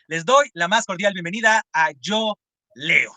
Les doy la más cordial bienvenida a Yo Leo.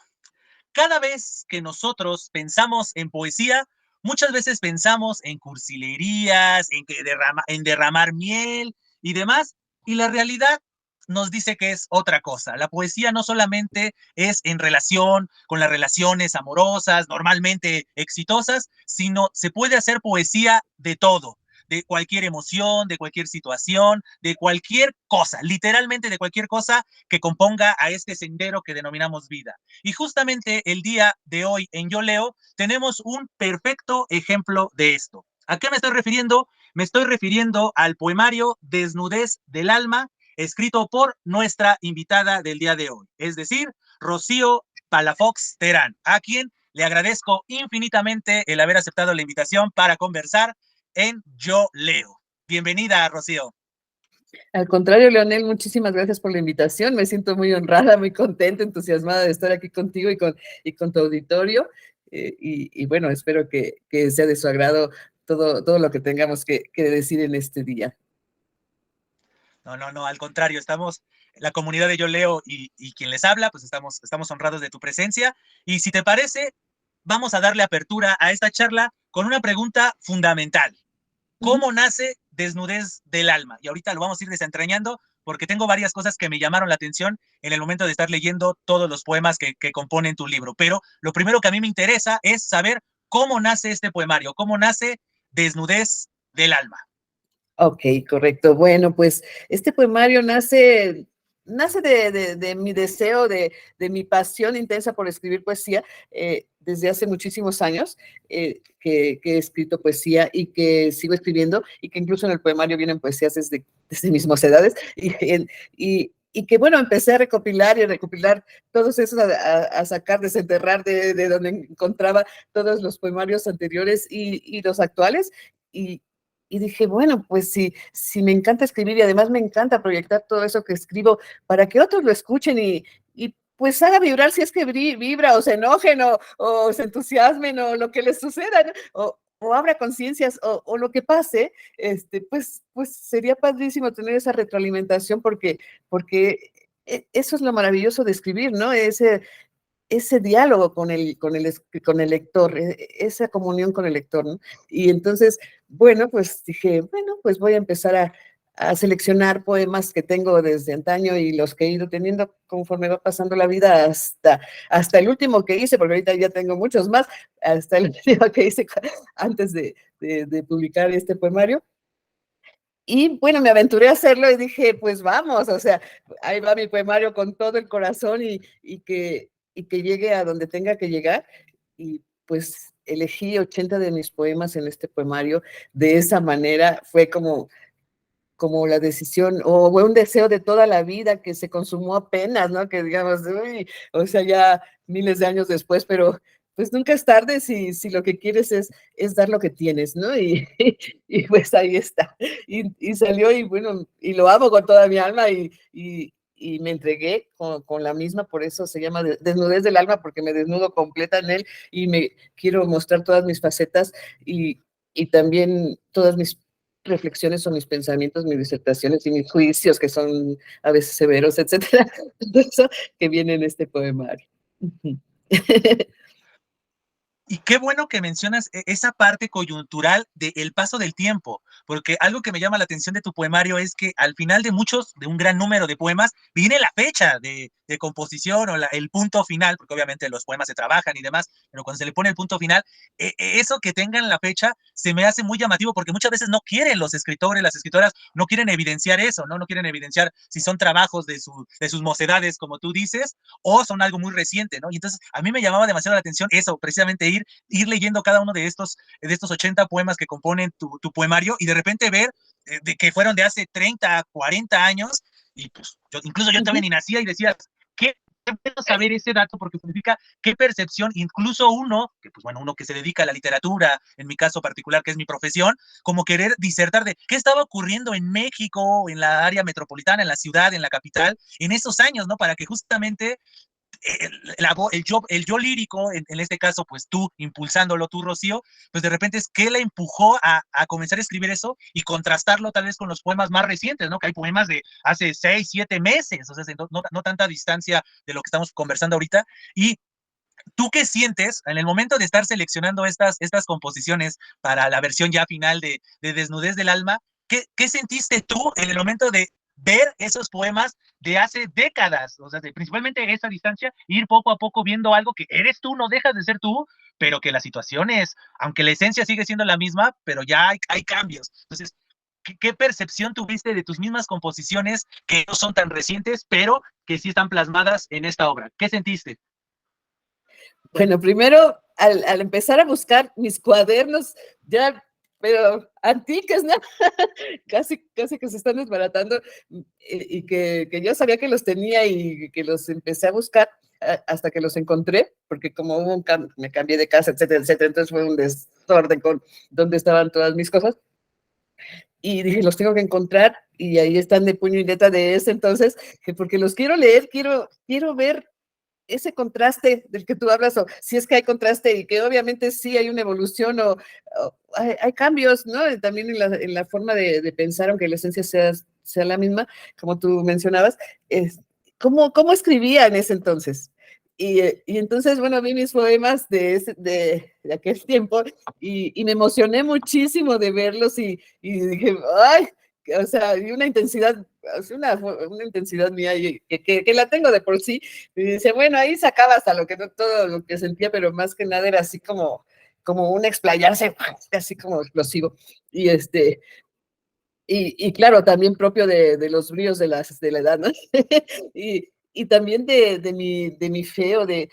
Cada vez que nosotros pensamos en poesía, muchas veces pensamos en cursilerías, en derramar miel y demás, y la realidad nos dice que es otra cosa. La poesía no solamente es en relación con las relaciones amorosas, normalmente exitosas, sino se puede hacer poesía de todo, de cualquier emoción, de cualquier situación, de cualquier cosa, literalmente de cualquier cosa que componga a este sendero que denominamos vida. Y justamente el día de hoy en Yo Leo tenemos un perfecto ejemplo de esto. ¿A qué me estoy refiriendo? Me estoy refiriendo al poemario Desnudez del Alma, escrito por nuestra invitada del día de hoy, es decir, Rocío Palafox Terán, a quien le agradezco infinitamente el haber aceptado la invitación para conversar en Yo Leo. Bienvenida, Rocío. Al contrario, Leonel, muchísimas gracias por la invitación. Me siento muy honrada, muy contenta, entusiasmada de estar aquí contigo y con tu auditorio. Bueno, espero que sea de su agrado todo lo que tengamos que decir en este día. No, al contrario, estamos, la comunidad de Yo Leo y quien les habla, pues estamos honrados de tu presencia. Y si te parece, vamos a darle apertura a esta charla con una pregunta fundamental. ¿Cómo nace Desnudez del Alma? Y ahorita lo vamos a ir desentrañando porque tengo varias cosas que me llamaron la atención en el momento de estar leyendo todos los poemas que componen tu libro. Pero lo primero que a mí me interesa es saber cómo nace este poemario, cómo nace Desnudez del Alma. Ok, correcto. Bueno, pues este poemario nace de mi deseo, de mi pasión intensa por escribir poesía desde hace muchísimos años que he escrito poesía y que sigo escribiendo y que incluso en el poemario vienen poesías desde mis mocedades y que bueno, empecé a recopilar y a recopilar todos esos, a sacar, desenterrar de donde encontraba todos los poemarios anteriores y los actuales. Y, y dije, bueno, pues si me encanta escribir y además me encanta proyectar todo eso que escribo para que otros lo escuchen y pues haga vibrar si es que vibra o se enojen o se entusiasmen o lo que les suceda, ¿no? O abra conciencias o lo que pase, pues sería padrísimo tener esa retroalimentación porque eso es lo maravilloso de escribir, ¿no? Ese diálogo con el lector, esa comunión con el lector, ¿no? Y entonces, bueno, pues dije, bueno, pues voy a empezar a seleccionar poemas que tengo desde antaño y los que he ido teniendo conforme va pasando la vida hasta el último que hice, porque ahorita ya tengo muchos más, hasta el último que hice antes de publicar este poemario. Y bueno, me aventuré a hacerlo y dije, pues vamos, o sea, ahí va mi poemario con todo el corazón y que llegue a donde tenga que llegar. Y pues elegí 80 de mis poemas en este poemario. De esa manera fue como la decisión o un deseo de toda la vida que se consumó apenas, ¿no? Que digamos, uy, o sea, ya miles de años después, pero pues nunca es tarde si lo que quieres es dar lo que tienes, ¿no? Y pues ahí está. Y salió y bueno, y lo amo con toda mi alma y me entregué con la misma, por eso se llama Desnudez del Alma, porque me desnudo completa en él y me quiero mostrar todas mis facetas y también todas mis reflexiones o mis pensamientos, mis disertaciones y mis juicios, que son a veces severos, etcétera. Todo eso que viene en este poemario. Y qué bueno que mencionas esa parte coyuntural del paso del tiempo, porque algo que me llama la atención de tu poemario es que al final de un gran número de poemas, viene la fecha de composición o el punto final, porque obviamente los poemas se trabajan y demás, pero cuando se le pone el punto final, eso que tengan la fecha se me hace muy llamativo, porque muchas veces no quieren los escritores, las escritoras, no quieren evidenciar eso, ¿no? No quieren evidenciar si son trabajos de sus mocedades, como tú dices, o son algo muy reciente, ¿no? Y entonces a mí me llamaba demasiado la atención eso, precisamente ir leyendo cada uno de estos 80 poemas que componen tu poemario y de repente ver de que fueron de hace 30, 40 años y pues incluso yo también ni nacía y decía, qué bueno saber ese dato porque significa qué percepción, incluso uno, que pues bueno, uno que se dedica a la literatura, en mi caso particular, que es mi profesión, como querer disertar de qué estaba ocurriendo en México, en la área metropolitana, en la ciudad, en la capital, en esos años, ¿no? Para que justamente el yo lírico, en este caso, pues tú impulsándolo, tú, Rocío, pues de repente es que la empujó a comenzar a escribir eso y contrastarlo tal vez con los poemas más recientes, ¿no? Que hay poemas de hace 6, 7 meses, o sea, no tanta distancia de lo que estamos conversando ahorita. Y ¿tú qué sientes en el momento de estar seleccionando estas composiciones para la versión ya final de Desnudez del Alma? ¿Qué sentiste tú en el momento de ver esos poemas de hace décadas? O sea, principalmente esa distancia, ir poco a poco viendo algo que eres tú, no dejas de ser tú, pero que la situación es, aunque la esencia sigue siendo la misma, pero ya hay cambios. Entonces, ¿qué percepción tuviste de tus mismas composiciones que no son tan recientes, pero que sí están plasmadas en esta obra? ¿Qué sentiste? Bueno, primero, al empezar a buscar mis cuadernos, ya, pero antiques, ¿no? Casi que se están desbaratando, y que yo sabía que los tenía y que los empecé a buscar hasta que los encontré, porque como hubo me cambié de casa, etcétera, etcétera, entonces fue un desorden con dónde estaban todas mis cosas. Y dije, los tengo que encontrar, y ahí están de puño y letra de ese entonces, que porque los quiero leer, quiero ver ese contraste del que tú hablas, o si es que hay contraste, y que obviamente sí hay una evolución, o hay cambios, ¿no? También en la forma de pensar, aunque la esencia sea la misma, como tú mencionabas, es, ¿cómo escribía en ese entonces? Y entonces, bueno, vi mis poemas de aquel tiempo, y me emocioné muchísimo de verlos, y dije, ay, o sea, y una intensidad, una intensidad mía que la tengo de por sí. Y dice, bueno, ahí sacaba hasta todo lo que sentía, pero más que nada era así como un explayarse, así como explosivo. Y y claro, también propio de los bríos de la edad, ¿no? Y también de mi fe, o de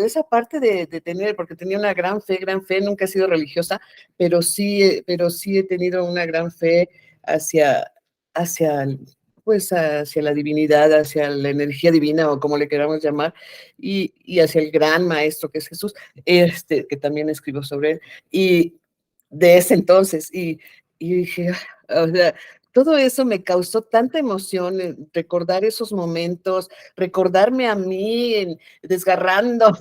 esa parte de tener, porque tenía una gran fe, nunca he sido religiosa, pero sí he tenido una gran fe hacia, hacia, pues hacia la divinidad, hacia la energía divina, o como le queramos llamar, y hacia el gran maestro que es Jesús, que también escribo sobre él, y de ese entonces, y dije, o sea, todo eso me causó tanta emoción, recordar esos momentos, recordarme a mí desgarrándome,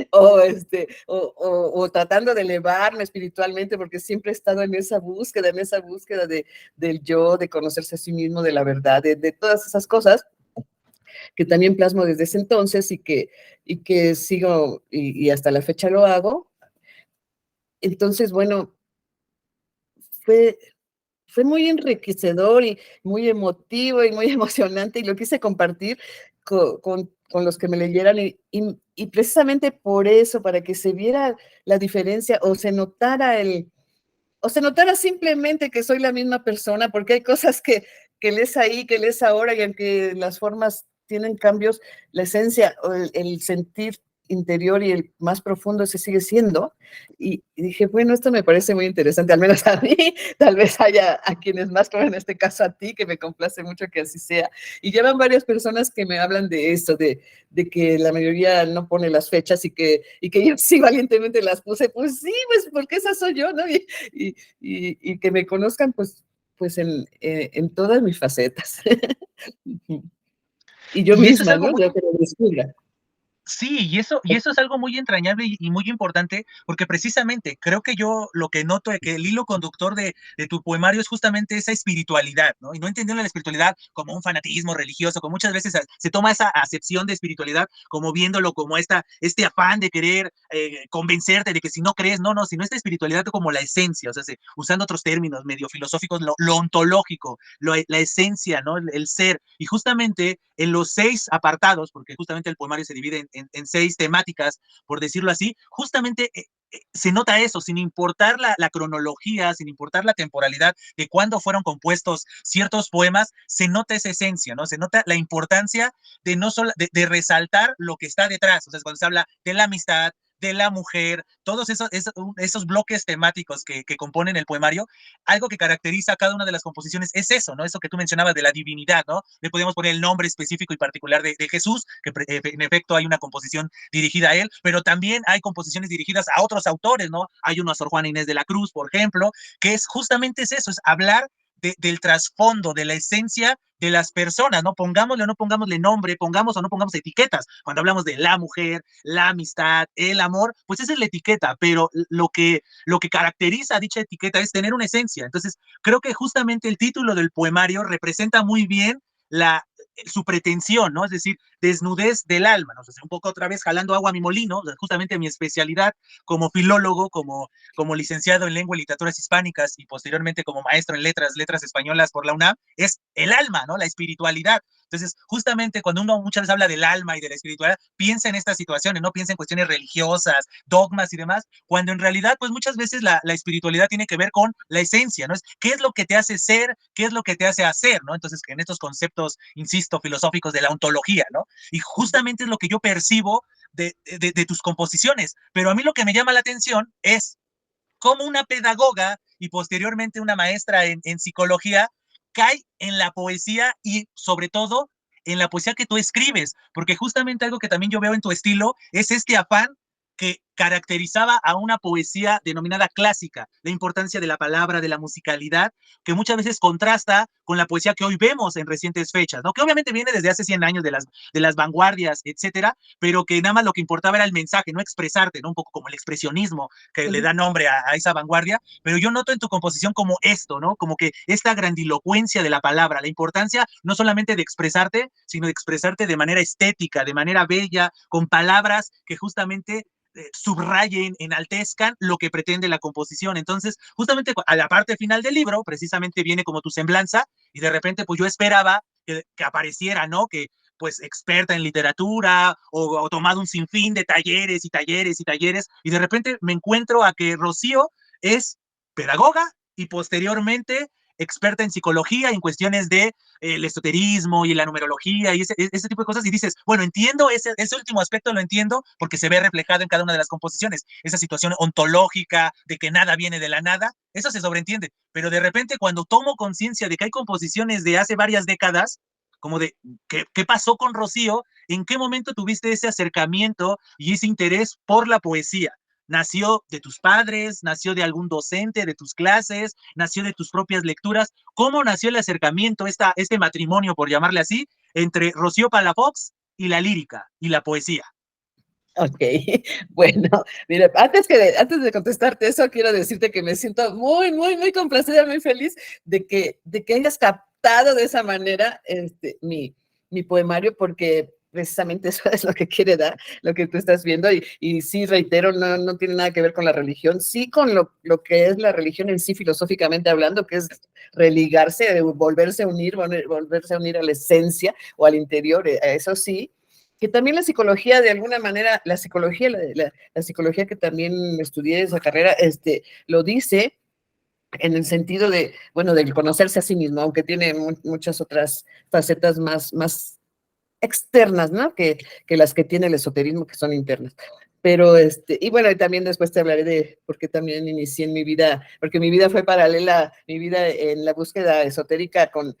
o tratando de elevarme espiritualmente, porque siempre he estado en esa búsqueda del yo, de conocerse a sí mismo, de la verdad, de todas esas cosas que también plasmo desde ese entonces, y que sigo, y hasta la fecha lo hago. Entonces, bueno, fue, fue muy enriquecedor y muy emotivo y muy emocionante, y lo quise compartir con los que me leyeran, y precisamente por eso, para que se viera la diferencia, o se notara simplemente que soy la misma persona, porque hay cosas que lees ahí, que lees ahora, y aunque las formas tienen cambios, la esencia, o el sentir interior y el más profundo se sigue siendo. Y dije, bueno, esto me parece muy interesante, al menos a mí, tal vez haya a quienes más, como en este caso a ti, que me complace mucho que así sea. Y llevan varias personas que me hablan de esto, de que la mayoría no pone las fechas, y que yo sí valientemente las puse, pues sí, pues porque esa soy yo, ¿no? Y que me conozcan, pues en todas mis facetas. Y yo Y eso es misma, algo ¿no? muy Ya que lo descubra. Sí, y eso es algo muy entrañable y muy importante, porque precisamente creo que yo lo que noto es que el hilo conductor de tu poemario es justamente esa espiritualidad, ¿no? Y no entendiendo la espiritualidad como un fanatismo religioso, como muchas veces se toma esa acepción de espiritualidad como viéndolo como este afán de querer convencerte de que si no crees, no, sino esta espiritualidad como la esencia, o sea, usando otros términos medio filosóficos, lo ontológico, la esencia, ¿no? El ser. Y justamente en los 6 apartados, porque justamente el poemario se divide en 6 temáticas, por decirlo así, justamente se nota eso, sin importar la cronología, sin importar la temporalidad de cuándo fueron compuestos ciertos poemas, se nota esa esencia, ¿no? Se nota la importancia de no solo de resaltar lo que está detrás, o sea, cuando se habla de la amistad, de la mujer, todos esos bloques temáticos que componen el poemario, algo que caracteriza a cada una de las composiciones es eso, ¿no? Eso que tú mencionabas de la divinidad, ¿no? Le podemos poner el nombre específico y particular de Jesús, que en efecto hay una composición dirigida a él, pero también hay composiciones dirigidas a otros autores, ¿no? Hay uno a Sor Juana Inés de la Cruz, por ejemplo, que es justamente eso, es hablar del trasfondo, de la esencia de las personas, ¿no? Pongámosle o no pongámosle nombre, pongamos o no pongamos etiquetas. Cuando hablamos de la mujer, la amistad, el amor, pues esa es la etiqueta, pero lo que caracteriza a dicha etiqueta es tener una esencia. Entonces, creo que justamente el título del poemario representa muy bien su pretensión, ¿no? Es decir, desnudez del alma, ¿no? O sea, un poco otra vez jalando agua a mi molino, justamente mi especialidad como filólogo, como licenciado en lengua y literaturas hispánicas y posteriormente como maestro en letras españolas por la UNAM, es el alma, ¿no? La espiritualidad. Entonces, justamente cuando uno muchas veces habla del alma y de la espiritualidad, piensa en estas situaciones, no piensa en cuestiones religiosas, dogmas y demás, cuando en realidad, pues muchas veces la espiritualidad tiene que ver con la esencia, ¿no? Es qué es lo que te hace ser, qué es lo que te hace hacer, ¿no? Entonces, en estos conceptos, insisto, filosóficos de la ontología, ¿no? Y justamente es lo que yo percibo de tus composiciones. Pero a mí lo que me llama la atención es cómo una pedagoga y posteriormente una maestra en psicología cae en la poesía y sobre todo en la poesía que tú escribes, porque justamente algo que también yo veo en tu estilo es este afán que caracterizaba a una poesía denominada clásica, la importancia de la palabra, de la musicalidad, que muchas veces contrasta con la poesía que hoy vemos en recientes fechas, ¿no? Que obviamente viene desde hace 100 años de las vanguardias, etcétera, pero que nada más lo que importaba era el mensaje, no expresarte, ¿no? Un poco como el expresionismo que le da nombre a esa vanguardia, pero yo noto en tu composición como esto, ¿no? Como que esta grandilocuencia de la palabra, la importancia no solamente de expresarte, sino de expresarte de manera estética, de manera bella, con palabras que justamente subrayen, enaltezcan lo que pretende la composición. Entonces, justamente a la parte final del libro, precisamente viene como tu semblanza, y de repente, pues yo esperaba que apareciera, ¿no? Que pues experta en literatura o tomado un sinfín de talleres y talleres y talleres, y de repente me encuentro a que Rocío es pedagoga y posteriormente experta en psicología en cuestiones de el esoterismo y la numerología y ese tipo de cosas, y dices, bueno, entiendo ese último aspecto, lo entiendo porque se ve reflejado en cada una de las composiciones, esa situación ontológica de que nada viene de la nada, eso se sobreentiende, pero de repente cuando tomo conciencia de que hay composiciones de hace varias décadas, como de, ¿qué pasó con Rocío? ¿En qué momento tuviste ese acercamiento y ese interés por la poesía? ¿Nació de tus padres? ¿Nació de algún docente de tus clases? ¿Nació de tus propias lecturas? ¿Cómo nació el acercamiento, este matrimonio, por llamarle así, entre Rocío Palafox y la lírica y la poesía? Ok, bueno, mira, antes de contestarte eso, quiero decirte que me siento muy, muy, muy complacida, muy feliz de que hayas captado de esa manera mi poemario, porque precisamente eso es lo que quiere dar, lo que tú estás viendo, y sí, reitero, no tiene nada que ver con la religión, sí con lo que es la religión en sí, filosóficamente hablando, que es religarse, volverse a unir a la esencia o al interior, eso sí, que también la psicología, de alguna manera, la psicología que también estudié esa carrera, lo dice en el sentido de, bueno, del conocerse a sí mismo, aunque tiene muchas otras facetas más externas, ¿no? Que las que tiene el esoterismo, que son internas. Pero, y bueno, y también después te hablaré de por qué también inicié en mi vida, porque mi vida fue paralela, mi vida en la búsqueda esotérica con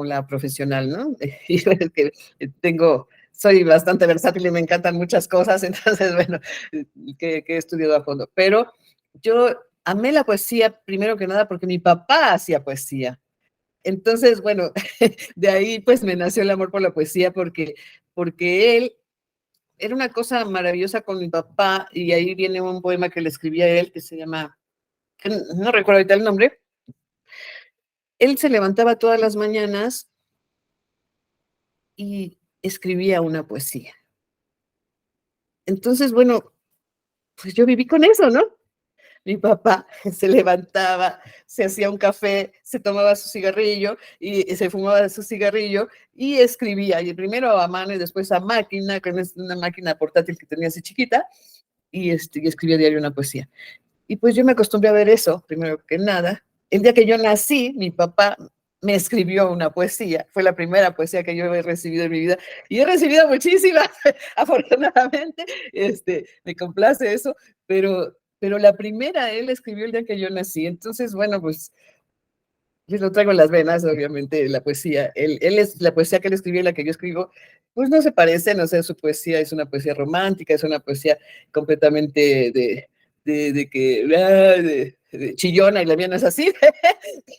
la profesional, ¿no? Y que soy bastante versátil y me encantan muchas cosas, entonces, bueno, que he estudiado a fondo. Pero yo amé la poesía, primero que nada, porque mi papá hacía poesía. Entonces, bueno, de ahí pues me nació el amor por la poesía porque él era una cosa maravillosa con mi papá, y ahí viene un poema que le escribía a él que se llama, que no recuerdo ahorita el nombre. Él se levantaba todas las mañanas y escribía una poesía. Entonces, bueno, pues yo viví con eso, ¿no? Mi papá se levantaba, se hacía un café, se tomaba su cigarrillo y se fumaba su cigarrillo y escribía, y primero a mano y después a máquina, con una máquina portátil que tenía así chiquita, y escribía diario una poesía. Y pues yo me acostumbré a ver eso, primero que nada. El día que yo nací, mi papá me escribió una poesía, fue la primera poesía que yo he recibido en mi vida, y he recibido muchísimas, afortunadamente, me complace eso, pero la primera él escribió el día que yo nací. Entonces, bueno, pues les lo traigo en las venas, obviamente, la poesía. Él es la poesía que él escribió y la que yo escribo, pues no se parecen, o sea, su poesía es una poesía romántica, es una poesía completamente de que, chillona, y la mía no es así,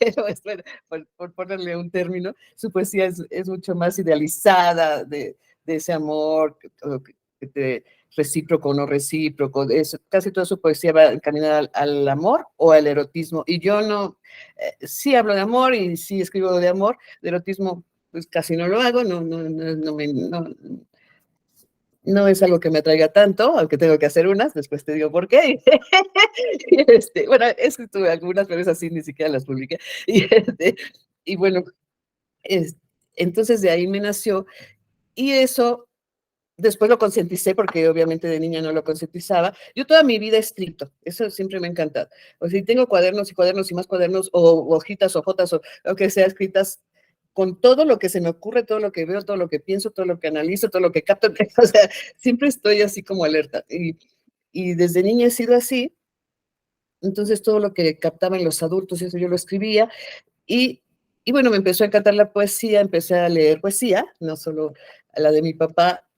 pero es, bueno, por ponerle un término, su poesía es mucho más idealizada de ese amor que te, recíproco o no recíproco, casi toda su poesía va encaminada al amor o al erotismo, y yo no, sí hablo de amor y sí escribo de amor, de erotismo pues casi no lo hago, no es algo que me atraiga tanto, aunque tengo que hacer unas, después te digo por qué. Bueno, he escrito algunas, pero esas sí ni siquiera las publiqué. Y bueno, es, entonces de ahí me nació, y eso después lo concienticé, porque obviamente de niña no lo concientizaba. Yo toda mi vida he escrito, eso siempre me ha encantado. O sea, tengo cuadernos y cuadernos y más cuadernos, o hojitas, o jotas, o lo que sea, escritas con todo lo que se me ocurre, todo lo que veo, todo lo que pienso, todo lo que analizo, todo lo que capto. O sea, siempre estoy así como alerta. Y desde niña he sido así, entonces todo lo que captaban los adultos, eso yo lo escribía, y, y bueno, me empezó a encantar la poesía, empecé a leer poesía, no solo a la de mi papá,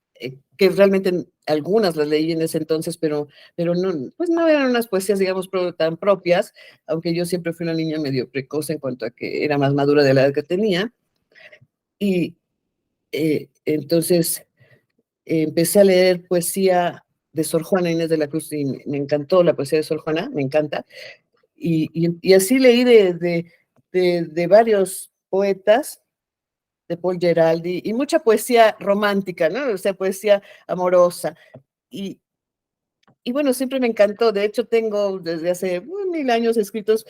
que realmente algunas las leí en ese entonces, pero no, pues no eran unas poesías, digamos, tan propias, aunque yo siempre fui una niña medio precoz en cuanto a que era más madura de la edad que tenía. Y entonces empecé a leer poesía de Sor Juana Inés de la Cruz, y me encantó la poesía de Sor Juana, me encanta. Y así leí de varios poetas, de Paul Geraldi, y mucha poesía romántica, ¿no? O sea, poesía amorosa. Y, y bueno, siempre me encantó. De hecho, tengo desde hace 1000 años escritos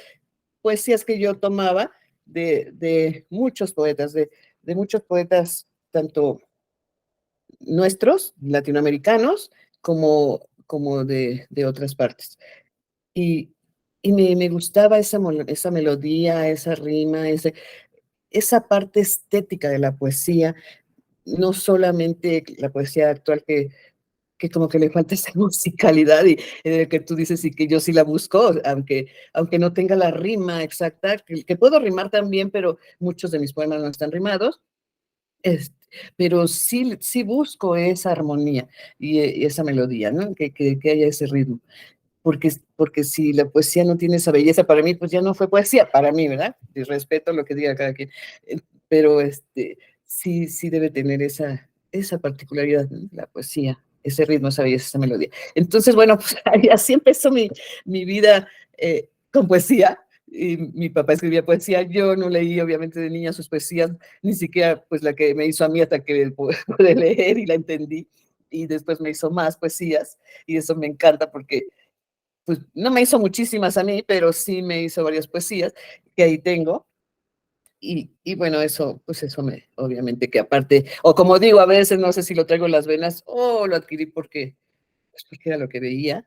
poesías que yo tomaba de muchos poetas, de muchos poetas, tanto nuestros, latinoamericanos, como de otras partes. Y, y me gustaba esa melodía, esa rima, esa parte estética de la poesía, no solamente la poesía actual que como que le falta esa musicalidad, y que tú dices y que yo sí la busco, aunque no tenga la rima exacta, que puedo rimar también, pero muchos de mis poemas no están rimados, este, pero sí busco esa armonía y esa melodía, ¿no? Que haya ese ritmo. Porque si la poesía no tiene esa belleza para mí, pues ya no fue poesía para mí, ¿verdad? Y respeto lo que diga cada quien. Pero sí debe tener esa particularidad, ¿no? La poesía, ese ritmo, esa belleza, esa melodía. Entonces, bueno, pues así empezó mi vida con poesía. Y mi papá escribía poesía, yo no leí obviamente de niña sus poesías, ni siquiera pues la que me hizo a mí hasta que pude leer y la entendí, y después me hizo más poesías, y eso me encanta porque pues no me hizo muchísimas a mí, pero sí me hizo varias poesías que ahí tengo. Y bueno, pues eso obviamente que aparte, o como digo, a veces no sé si lo traigo en las venas o lo adquirí pues porque era lo que veía,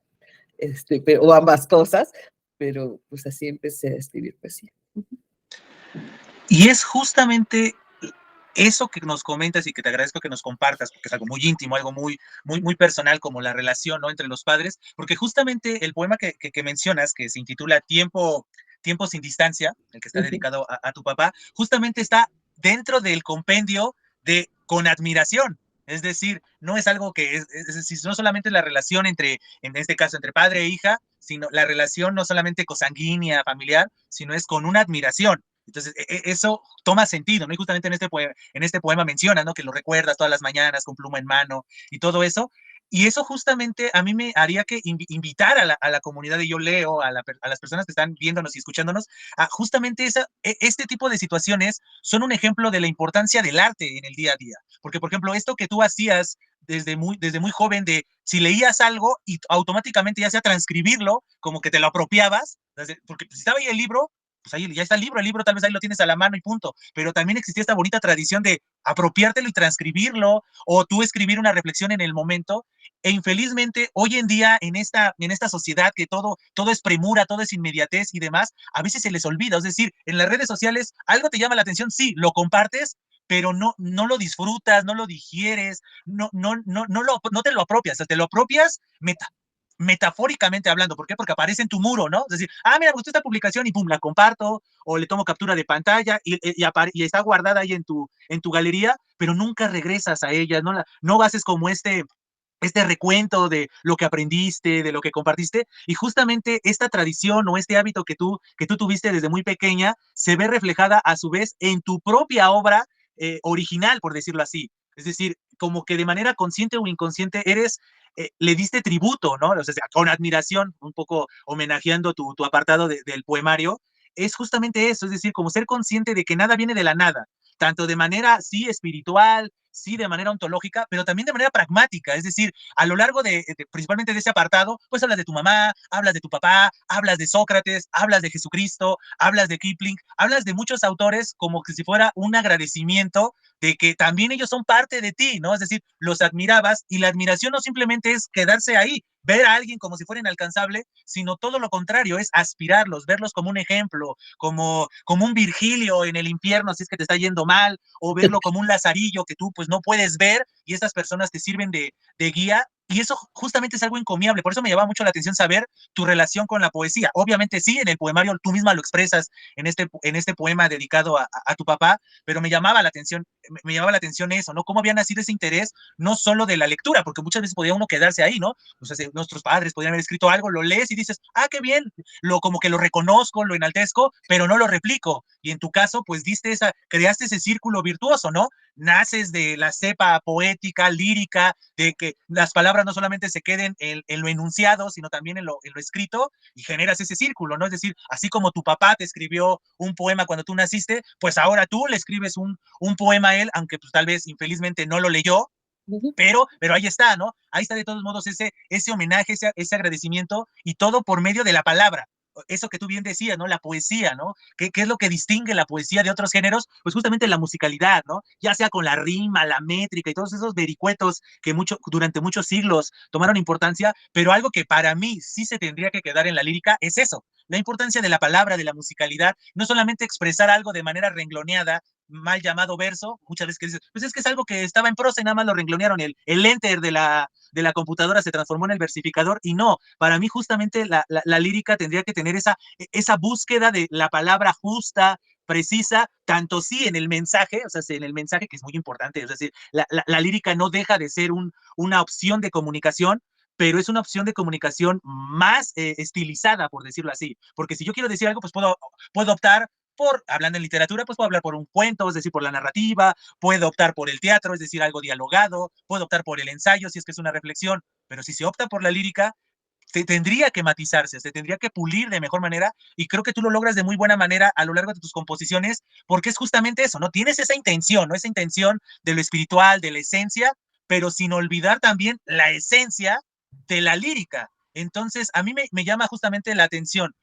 o ambas cosas, pero pues así empecé a escribir poesía. Y es justamente eso que nos comentas y que te agradezco que nos compartas, porque es algo muy íntimo, algo muy personal, como la relación, ¿no?, entre los padres, porque justamente el poema que mencionas, que se intitula Tiempo sin distancia, el que está dedicado a tu papá, justamente está dentro del compendio de Con admiración. Es decir, no es algo que es decir, no solamente la relación en este caso, entre padre e hija, sino la relación no solamente consanguínea, familiar, sino es con una admiración. Entonces, eso toma sentido, ¿no? Y justamente en este poema menciona, ¿no?, que lo recuerdas todas las mañanas con pluma en mano y todo eso. Y eso justamente a mí me haría que invitar a la comunidad de Yo Leo, a las personas que están viéndonos y escuchándonos, a justamente este tipo de situaciones son un ejemplo de la importancia del arte en el día a día. Porque, por ejemplo, esto que tú hacías desde muy joven, de si leías algo y automáticamente ya sea transcribirlo, como que te lo apropiabas, porque si estaba ahí el libro, pues ahí ya está el libro tal vez ahí lo tienes a la mano y punto, pero también existía esta bonita tradición de apropiártelo y transcribirlo, o tú escribir una reflexión en el momento, e infelizmente hoy en día en esta sociedad que todo es premura, todo es inmediatez y demás, a veces se les olvida, es decir, en las redes sociales algo te llama la atención, sí, lo compartes, pero no lo disfrutas, no lo digieres, no te lo apropias, te lo apropias metafóricamente hablando. ¿Por qué? Porque aparece en tu muro, ¿no? Es decir, mira, me gustó esta publicación y pum, la comparto, o le tomo captura de pantalla y está guardada ahí en tu galería, pero nunca regresas a ella, no haces como este recuento de lo que aprendiste, de lo que compartiste, y justamente esta tradición o este hábito que tú tuviste desde muy pequeña se ve reflejada a su vez en tu propia obra original, por decirlo así. Es decir, como que de manera consciente o inconsciente le diste tributo, ¿no? O sea, con admiración, un poco homenajeando tu apartado del poemario, es justamente eso, es decir, como ser consciente de que nada viene de la nada, tanto de manera, sí, espiritual, sí, de manera ontológica, pero también de manera pragmática, es decir, a lo largo principalmente de ese apartado, pues hablas de tu mamá, hablas de tu papá, hablas de Sócrates, hablas de Jesucristo, hablas de Kipling, hablas de muchos autores como que si fuera un agradecimiento de que también ellos son parte de ti, ¿no? Es decir, los admirabas y la admiración no simplemente es quedarse ahí, ver a alguien como si fuera inalcanzable, sino todo lo contrario, es aspirarlos, verlos como un ejemplo, como un Virgilio en el infierno, si es que te está yendo mal, o verlo como un Lazarillo que tú pues no puedes ver y estas personas te sirven de guía. Y eso justamente es algo encomiable. Por eso me llama mucho la atención saber tu relación con la poesía. Obviamente sí, en el poemario tú misma lo expresas en este poema dedicado a tu papá, pero me llamaba la atención eso, ¿no? Cómo había nacido ese interés, no solo de la lectura, porque muchas veces podía uno quedarse ahí, ¿no? O sea, si nuestros padres podían haber escrito algo, lo lees y dices, ah, qué bien, como que lo reconozco, lo enaltezco, pero no lo replico. Y en tu caso, pues creaste ese círculo virtuoso, ¿no? Naces de la cepa poética, lírica, de que las palabras no solamente se queden en lo enunciado, sino también en lo escrito, y generas ese círculo, ¿no? Es decir, así como tu papá te escribió un poema cuando tú naciste, pues ahora tú le escribes un poema a él, aunque pues tal vez infelizmente no lo leyó, pero ahí está, ¿no? Ahí está de todos modos ese homenaje, ese agradecimiento y todo por medio de la palabra. Eso que tú bien decías, ¿no? La poesía, ¿no? ¿Qué es lo que distingue la poesía de otros géneros? Pues justamente la musicalidad, ¿no? Ya sea con la rima, la métrica y todos esos vericuetos que durante muchos siglos tomaron importancia, pero algo que para mí sí se tendría que quedar en la lírica es eso, la importancia de la palabra, de la musicalidad, no solamente expresar algo de manera rengloneada, mal llamado verso, muchas veces que dices, pues es que es algo que estaba en prosa y nada más lo renglonearon, el enter de la computadora se transformó en el versificador y no, para mí justamente la lírica tendría que tener esa búsqueda de la palabra justa, precisa, tanto sí en el mensaje, o sea, en el mensaje que es muy importante, es decir, la lírica no deja de ser una opción de comunicación, pero es una opción de comunicación más estilizada, por decirlo así, porque si yo quiero decir algo, pues puedo optar hablando en literatura, pues puedo hablar por un cuento, es decir, por la narrativa, puedo optar por el teatro, es decir, algo dialogado, puedo optar por el ensayo, si es que es una reflexión, pero si se opta por la lírica, se tendría que matizarse, se tendría que pulir de mejor manera y creo que tú lo logras de muy buena manera a lo largo de tus composiciones porque es justamente eso, ¿no? Tienes esa intención, ¿no? Esa intención de lo espiritual, de la esencia, pero sin olvidar también la esencia de la lírica. Entonces, a mí me llama justamente la atención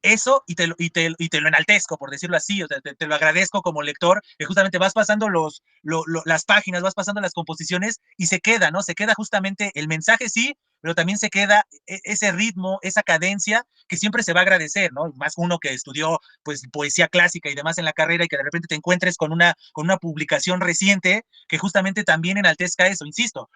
eso y te lo enaltezco, por decirlo así, o sea, te lo agradezco como lector, que justamente vas pasando las páginas, vas pasando las composiciones y se queda, ¿no? Se queda justamente el mensaje, sí, pero también se queda ese ritmo, esa cadencia que siempre se va a agradecer, ¿no? Más uno que estudió pues poesía clásica y demás en la carrera y que de repente te encuentres con una publicación reciente que justamente también enaltezca eso, insisto,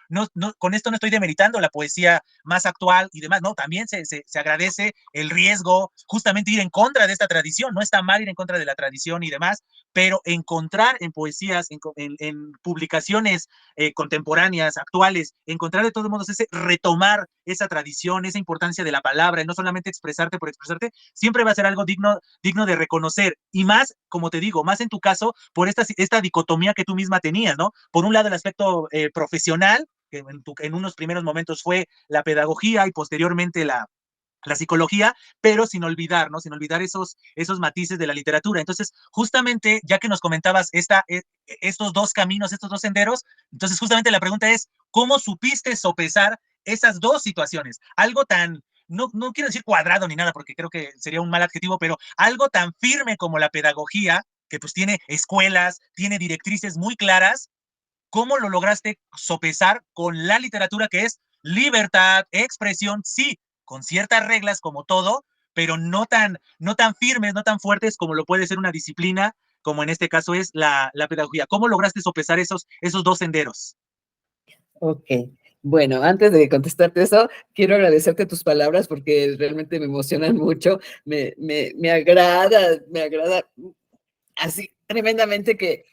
con esto no estoy demeritando la poesía más actual y demás, no, también se agradece el riesgo, justamente ir en contra de esta tradición, no está mal ir en contra de la tradición y demás, pero encontrar en poesías, en publicaciones contemporáneas, actuales, encontrar de todos modos ese retomar esa tradición, esa importancia de la palabra, y no solamente expresarte por expresarte, siempre va a ser algo digno de reconocer. Y más, como te digo, más en tu caso, por esta dicotomía que tú misma tenías, ¿no? Por un lado, el aspecto profesional, que en unos primeros momentos fue la pedagogía y posteriormente la psicología, pero sin olvidar, ¿no? Sin olvidar esos matices de la literatura. Entonces, justamente, ya que nos comentabas estos dos caminos, estos dos senderos, entonces justamente la pregunta es, ¿cómo supiste sopesar esas dos situaciones? Algo tan, no quiero decir cuadrado ni nada, porque creo que sería un mal adjetivo, pero algo tan firme como la pedagogía, que pues tiene escuelas, tiene directrices muy claras, ¿cómo lo lograste sopesar con la literatura que es libertad, expresión, sí, con ciertas reglas como todo, pero no tan firmes, no tan fuertes como lo puede ser una disciplina, como en este caso es la pedagogía? ¿Cómo lograste sopesar esos dos senderos? Ok, bueno, antes de contestarte eso, quiero agradecerte tus palabras porque realmente me emocionan mucho, me agrada así tremendamente que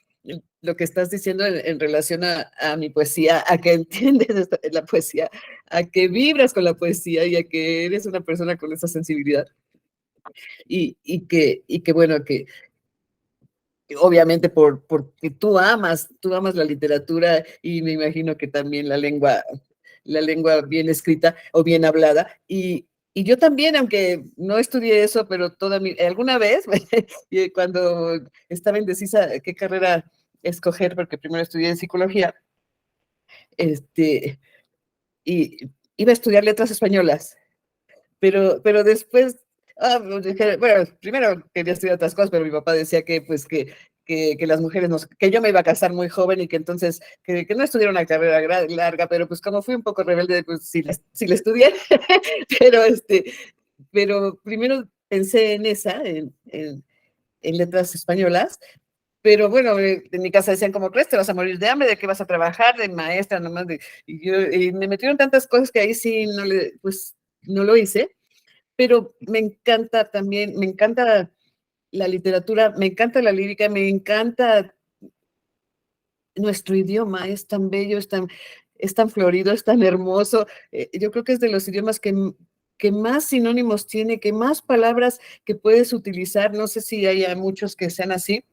lo que estás diciendo en relación a mi poesía, a que entiendes la poesía, a que vibras con la poesía y a que eres una persona con esa sensibilidad. Y que bueno, que obviamente porque tú amas la literatura y me imagino que también la lengua bien escrita o bien hablada. Y yo también, aunque no estudié eso, pero alguna vez, cuando estaba indecisa qué carrera escoger, porque primero estudié psicología, este, y iba a estudiar letras españolas, pero después, pues dije, bueno, primero quería estudiar otras cosas, pero mi papá decía que, pues, que las mujeres, que yo me iba a casar muy joven y que entonces, que no estudiara una carrera larga, pero pues como fui un poco rebelde, pues sí la estudié, pero, pero primero pensé en esa, en letras españolas, pero bueno, en mi casa decían, como crees? Te vas a morir de hambre, ¿de qué vas a trabajar? De maestra, nomás. Y me metieron tantas cosas que ahí sí pues, no lo hice, pero me encanta también, me encanta la literatura, me encanta la lírica, me encanta nuestro idioma, es tan bello, es tan florido, es tan hermoso. Yo creo que es de los idiomas que más sinónimos tiene, que más palabras que puedes utilizar. No sé si haya muchos que sean así,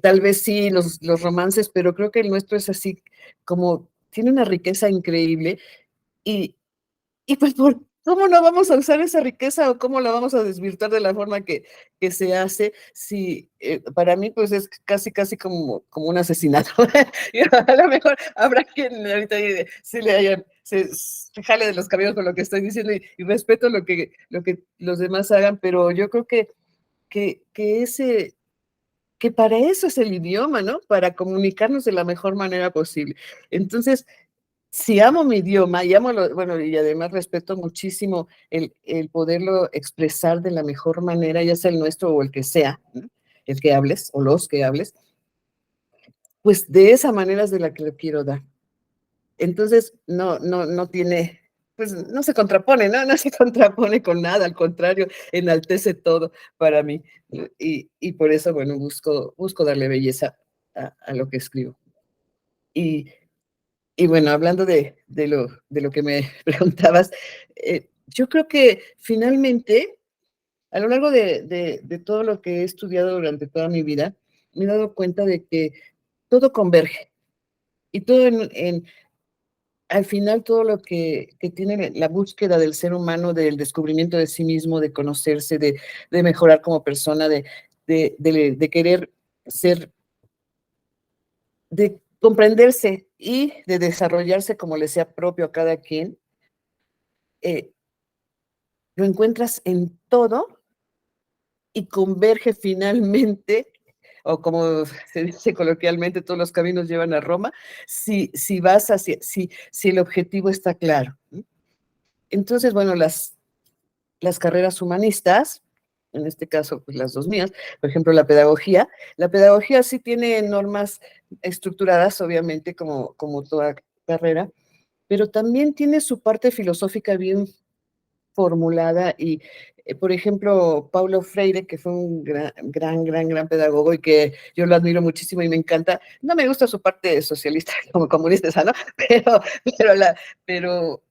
tal vez sí los romances, pero creo que el nuestro es así, como tiene una riqueza increíble. Y, y pues, ¿cómo no vamos a usar esa riqueza o cómo la vamos a desvirtuar de la forma que se hace? Si para mí, pues es casi como un asesinato. Y a lo mejor habrá quien ahorita se jale de los cabellos con lo que estoy diciendo y respeto lo que los demás hagan, pero yo creo que ese que para eso es el idioma, ¿no? Para comunicarnos de la mejor manera posible. Entonces, si amo mi idioma y bueno, y además respeto muchísimo el poderlo expresar de la mejor manera, ya sea el nuestro o el que sea, ¿no? El que hables o los que hables, pues de esa manera es de la que lo quiero dar. Entonces, no tiene, pues no se contrapone, ¿no? No se contrapone con nada, al contrario, enaltece todo para mí. Y por eso, bueno, busco darle belleza a lo que escribo. Y, y bueno, hablando de lo que me preguntabas, yo creo que finalmente, a lo largo de todo lo que he estudiado durante toda mi vida, me he dado cuenta de que todo converge y todo al final todo lo que tiene la búsqueda del ser humano, del descubrimiento de sí mismo, de conocerse, de mejorar como persona, de querer ser, de comprenderse y de desarrollarse como le sea propio a cada quien, eh, lo encuentras en todo y converge finalmente, o como se dice coloquialmente, todos los caminos llevan a Roma, si el objetivo está claro. Entonces, bueno, las carreras humanistas, en este caso, pues las dos mías, por ejemplo, la pedagogía sí tiene normas estructuradas, obviamente, como toda carrera, pero también tiene su parte filosófica bien formulada y, por ejemplo, Paulo Freire, que fue un gran pedagogo y que yo lo admiro muchísimo y me encanta. No me gusta su parte socialista como comunista, esa, ¿no? Pero, pero, la, pero,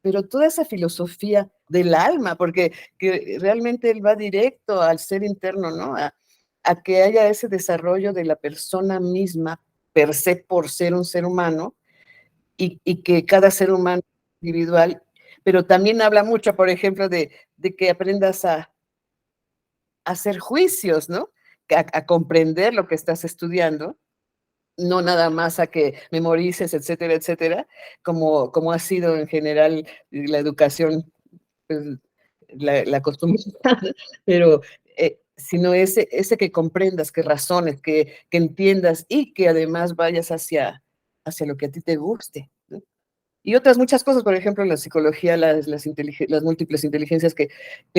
pero toda esa filosofía del alma, porque que realmente él va directo al ser interno, ¿no? A que haya ese desarrollo de la persona misma, per se, por ser un ser humano, y que cada ser humano individual, pero también habla mucho, por ejemplo, de que aprendas a hacer juicios, ¿no? A comprender lo que estás estudiando, no nada más a que memorices, etcétera, etcétera, como ha sido en general la educación, pues, la costumbre, pero sino ese que comprendas, que razones, que entiendas y que además vayas hacia lo que a ti te guste, ¿no? Y otras muchas cosas, por ejemplo, la psicología, las múltiples inteligencias que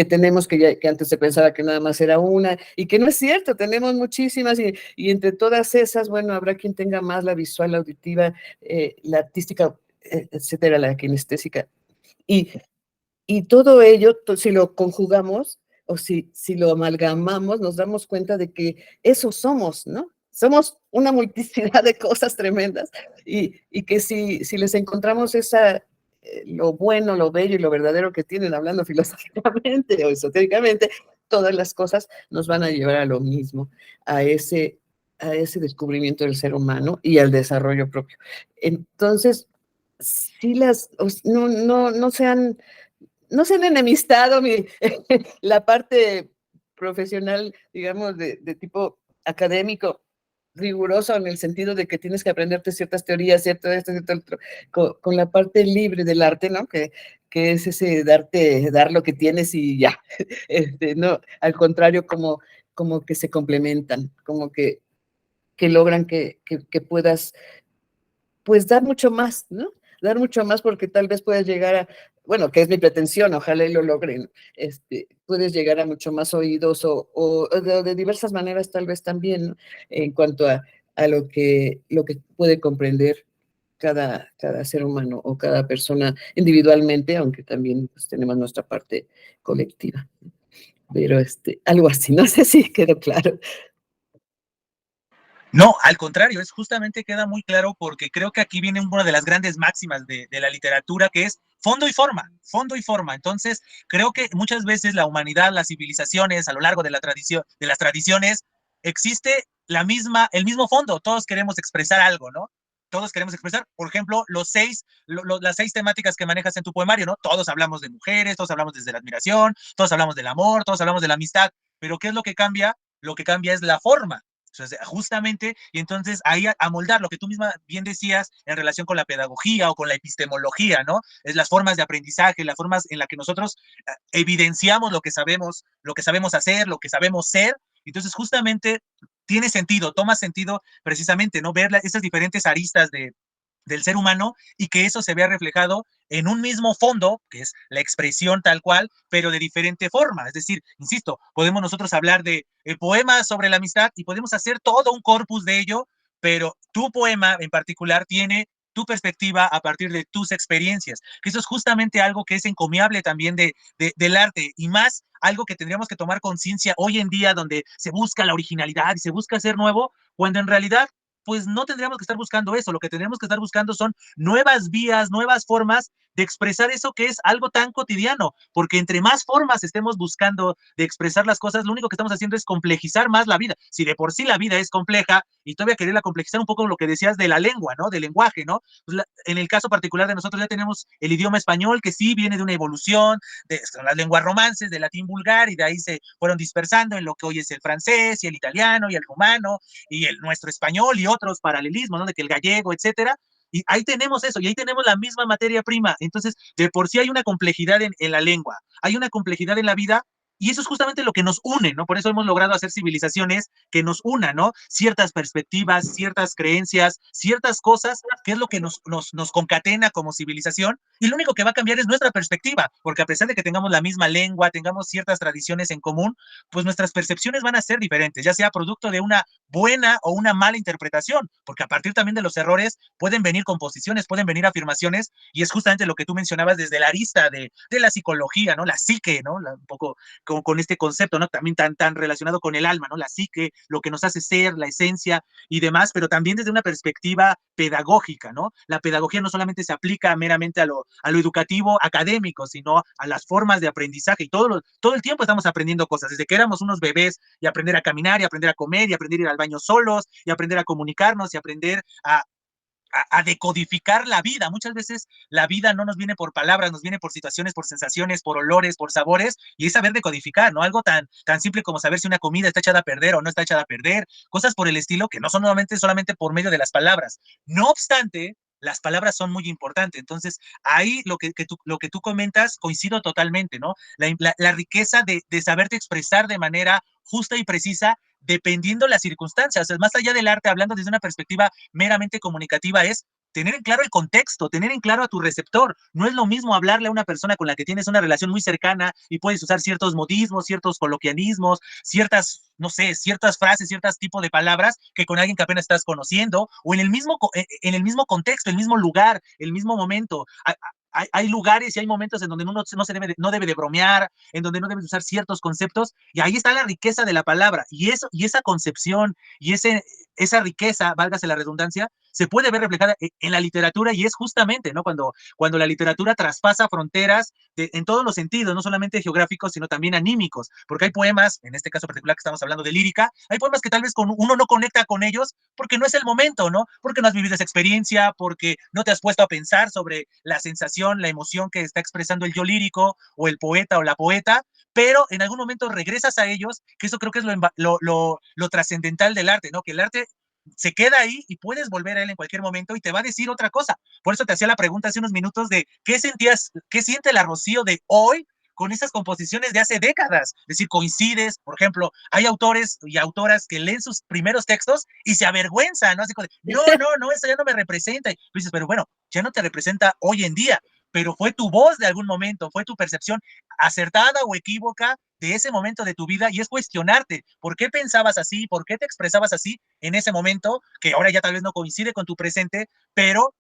tenemos, que antes se pensaba que nada más era una, y que no es cierto, tenemos muchísimas, y entre todas esas, bueno, habrá quien tenga más la visual, la auditiva, la artística, etcétera, la kinestésica. Y, y todo ello, si lo conjugamos o si lo amalgamamos, nos damos cuenta de que eso somos, ¿no? somos una multiplicidad de cosas tremendas y que si les encontramos lo bueno, lo bello y lo verdadero que tienen, hablando filosóficamente o esotéricamente, todas las cosas nos van a llevar a lo mismo, a ese descubrimiento del ser humano y al desarrollo propio. Entonces, sí no se han enemistado la parte profesional, digamos, de tipo académico, riguroso en el sentido de que tienes que aprenderte ciertas teorías, cierto esto, cierto otro, con la parte libre del arte, ¿no? Que es ese dar lo que tienes y ya. No, al contrario, como que se complementan, como que logran que puedas pues dar mucho más, ¿no? Dar mucho más porque tal vez puedes llegar bueno, que es mi pretensión, ojalá y lo logren, puedes llegar a mucho más oídos o de diversas maneras tal vez también, ¿no? En cuanto a lo que puede comprender cada ser humano o cada persona individualmente, aunque también pues, tenemos nuestra parte colectiva. Pero algo así, no sé si quedó claro. No, al contrario, es justamente queda muy claro porque creo que aquí viene una de las grandes máximas de la literatura que es fondo y forma, fondo y forma. Entonces, creo que muchas veces la humanidad, las civilizaciones, a lo largo de la tradición, de las tradiciones, existe el mismo fondo. Todos queremos expresar algo, ¿no? Todos queremos expresar, por ejemplo, las 6 temáticas que manejas en tu poemario, ¿no? Todos hablamos de mujeres, todos hablamos desde la admiración, todos hablamos del amor, todos hablamos de la amistad, pero ¿qué es lo que cambia? Lo que cambia es la forma. Entonces, justamente, y entonces ahí a moldar lo que tú misma bien decías en relación con la pedagogía o con la epistemología, ¿no? Es las formas de aprendizaje, las formas en las que nosotros evidenciamos lo que sabemos hacer, lo que sabemos ser. Entonces, justamente tiene sentido, toma sentido precisamente, ¿no? Ver esas diferentes aristas del ser humano y que eso se vea reflejado en un mismo fondo, que es la expresión tal cual, pero de diferente forma. Es decir, insisto, podemos nosotros hablar de poemas sobre la amistad y podemos hacer todo un corpus de ello, pero tu poema en particular tiene tu perspectiva a partir de tus experiencias, que eso es justamente algo que es encomiable también del arte y más algo que tendríamos que tomar conciencia hoy en día donde se busca la originalidad y se busca ser nuevo, cuando en realidad pues no tendríamos que estar buscando eso, lo que tendríamos que estar buscando son nuevas vías, nuevas formas de expresar eso que es algo tan cotidiano, porque entre más formas estemos buscando de expresar las cosas, lo único que estamos haciendo es complejizar más la vida. Si de por sí la vida es compleja y todavía quererla complejizar un poco lo que decías de la lengua, ¿no? Del lenguaje, ¿no? Pues en el caso particular de nosotros ya tenemos el idioma español que sí viene de una evolución, son las lenguas romances, del latín vulgar y de ahí se fueron dispersando en lo que hoy es el francés y el italiano y el rumano y nuestro español y otros paralelismos, ¿no? De que el gallego, etcétera. Y ahí tenemos eso, y ahí tenemos la misma materia prima. Entonces, de por sí hay una complejidad en la lengua, hay una complejidad en la vida, y eso es justamente lo que nos une, ¿no? Por eso hemos logrado hacer civilizaciones que nos unan, ¿no? Ciertas perspectivas, ciertas creencias, ciertas cosas, que es lo que nos concatena como civilización, y lo único que va a cambiar es nuestra perspectiva, porque a pesar de que tengamos la misma lengua, tengamos ciertas tradiciones en común, pues nuestras percepciones van a ser diferentes, ya sea producto de una buena o una mala interpretación, porque a partir también de los errores pueden venir composiciones, pueden venir afirmaciones, y es justamente lo que tú mencionabas desde la arista de la psicología, ¿no? La psique, ¿no? Un poco con este concepto, ¿no? También tan relacionado con el alma, ¿no? La psique, lo que nos hace ser, la esencia y demás, pero también desde una perspectiva pedagógica, ¿no? La pedagogía no solamente se aplica meramente a lo educativo académico, sino a las formas de aprendizaje y todo el tiempo estamos aprendiendo cosas, desde que éramos unos bebés y aprender a caminar y aprender a comer y aprender a ir al baño solos y aprender a comunicarnos y aprender a decodificar la vida. Muchas veces la vida no nos viene por palabras, nos viene por situaciones, por sensaciones, por olores, por sabores, y es saber decodificar, ¿no? Algo tan simple como saber si una comida está echada a perder o no está echada a perder, cosas por el estilo que no son nuevamente solamente por medio de las palabras. No obstante, las palabras son muy importantes. Entonces, ahí lo que tú comentas coincido totalmente, ¿no? La riqueza de saberte expresar de manera justa y precisa dependiendo las circunstancias. Más allá del arte, hablando desde una perspectiva meramente comunicativa, es tener en claro el contexto, tener en claro a tu receptor. No es lo mismo hablarle a una persona con la que tienes una relación muy cercana y puedes usar ciertos modismos, ciertos coloquialismos, ciertas, no sé, ciertas frases, ciertos tipos de palabras que con alguien que apenas estás conociendo o en el mismo contexto, el mismo lugar, el mismo momento. Hay lugares y hay momentos en donde uno no debe de bromear, en donde no debe de usar ciertos conceptos, y ahí está la riqueza de la palabra, y esa concepción, y esa riqueza, válgase la redundancia, se puede ver reflejada en la literatura y es justamente, ¿no? Cuando la literatura traspasa fronteras en todos los sentidos, no solamente geográficos, sino también anímicos, porque hay poemas, en este caso particular que estamos hablando de lírica, hay poemas que tal vez uno no conecta con ellos porque no es el momento, ¿no? Porque no has vivido esa experiencia, porque no te has puesto a pensar sobre la sensación, la emoción que está expresando el yo lírico o el poeta o la poeta, pero en algún momento regresas a ellos, que eso creo que es lo trascendental del arte, ¿no? Que el arte se queda ahí y puedes volver a él en cualquier momento y te va a decir otra cosa. Por eso te hacía la pregunta hace unos minutos de qué sentías, qué siente la Rocío de hoy con esas composiciones de hace décadas. Es decir, coincides, por ejemplo, hay autores y autoras que leen sus primeros textos y se avergüenzan, ¿no? Así como de, no, eso ya no me representa. Y tú dices, pero bueno, ya no te representa hoy en día, pero fue tu voz de algún momento, fue tu percepción acertada o equívoca de ese momento de tu vida y es cuestionarte por qué pensabas así, por qué te expresabas así en ese momento, que ahora ya tal vez no coincide con tu presente, pero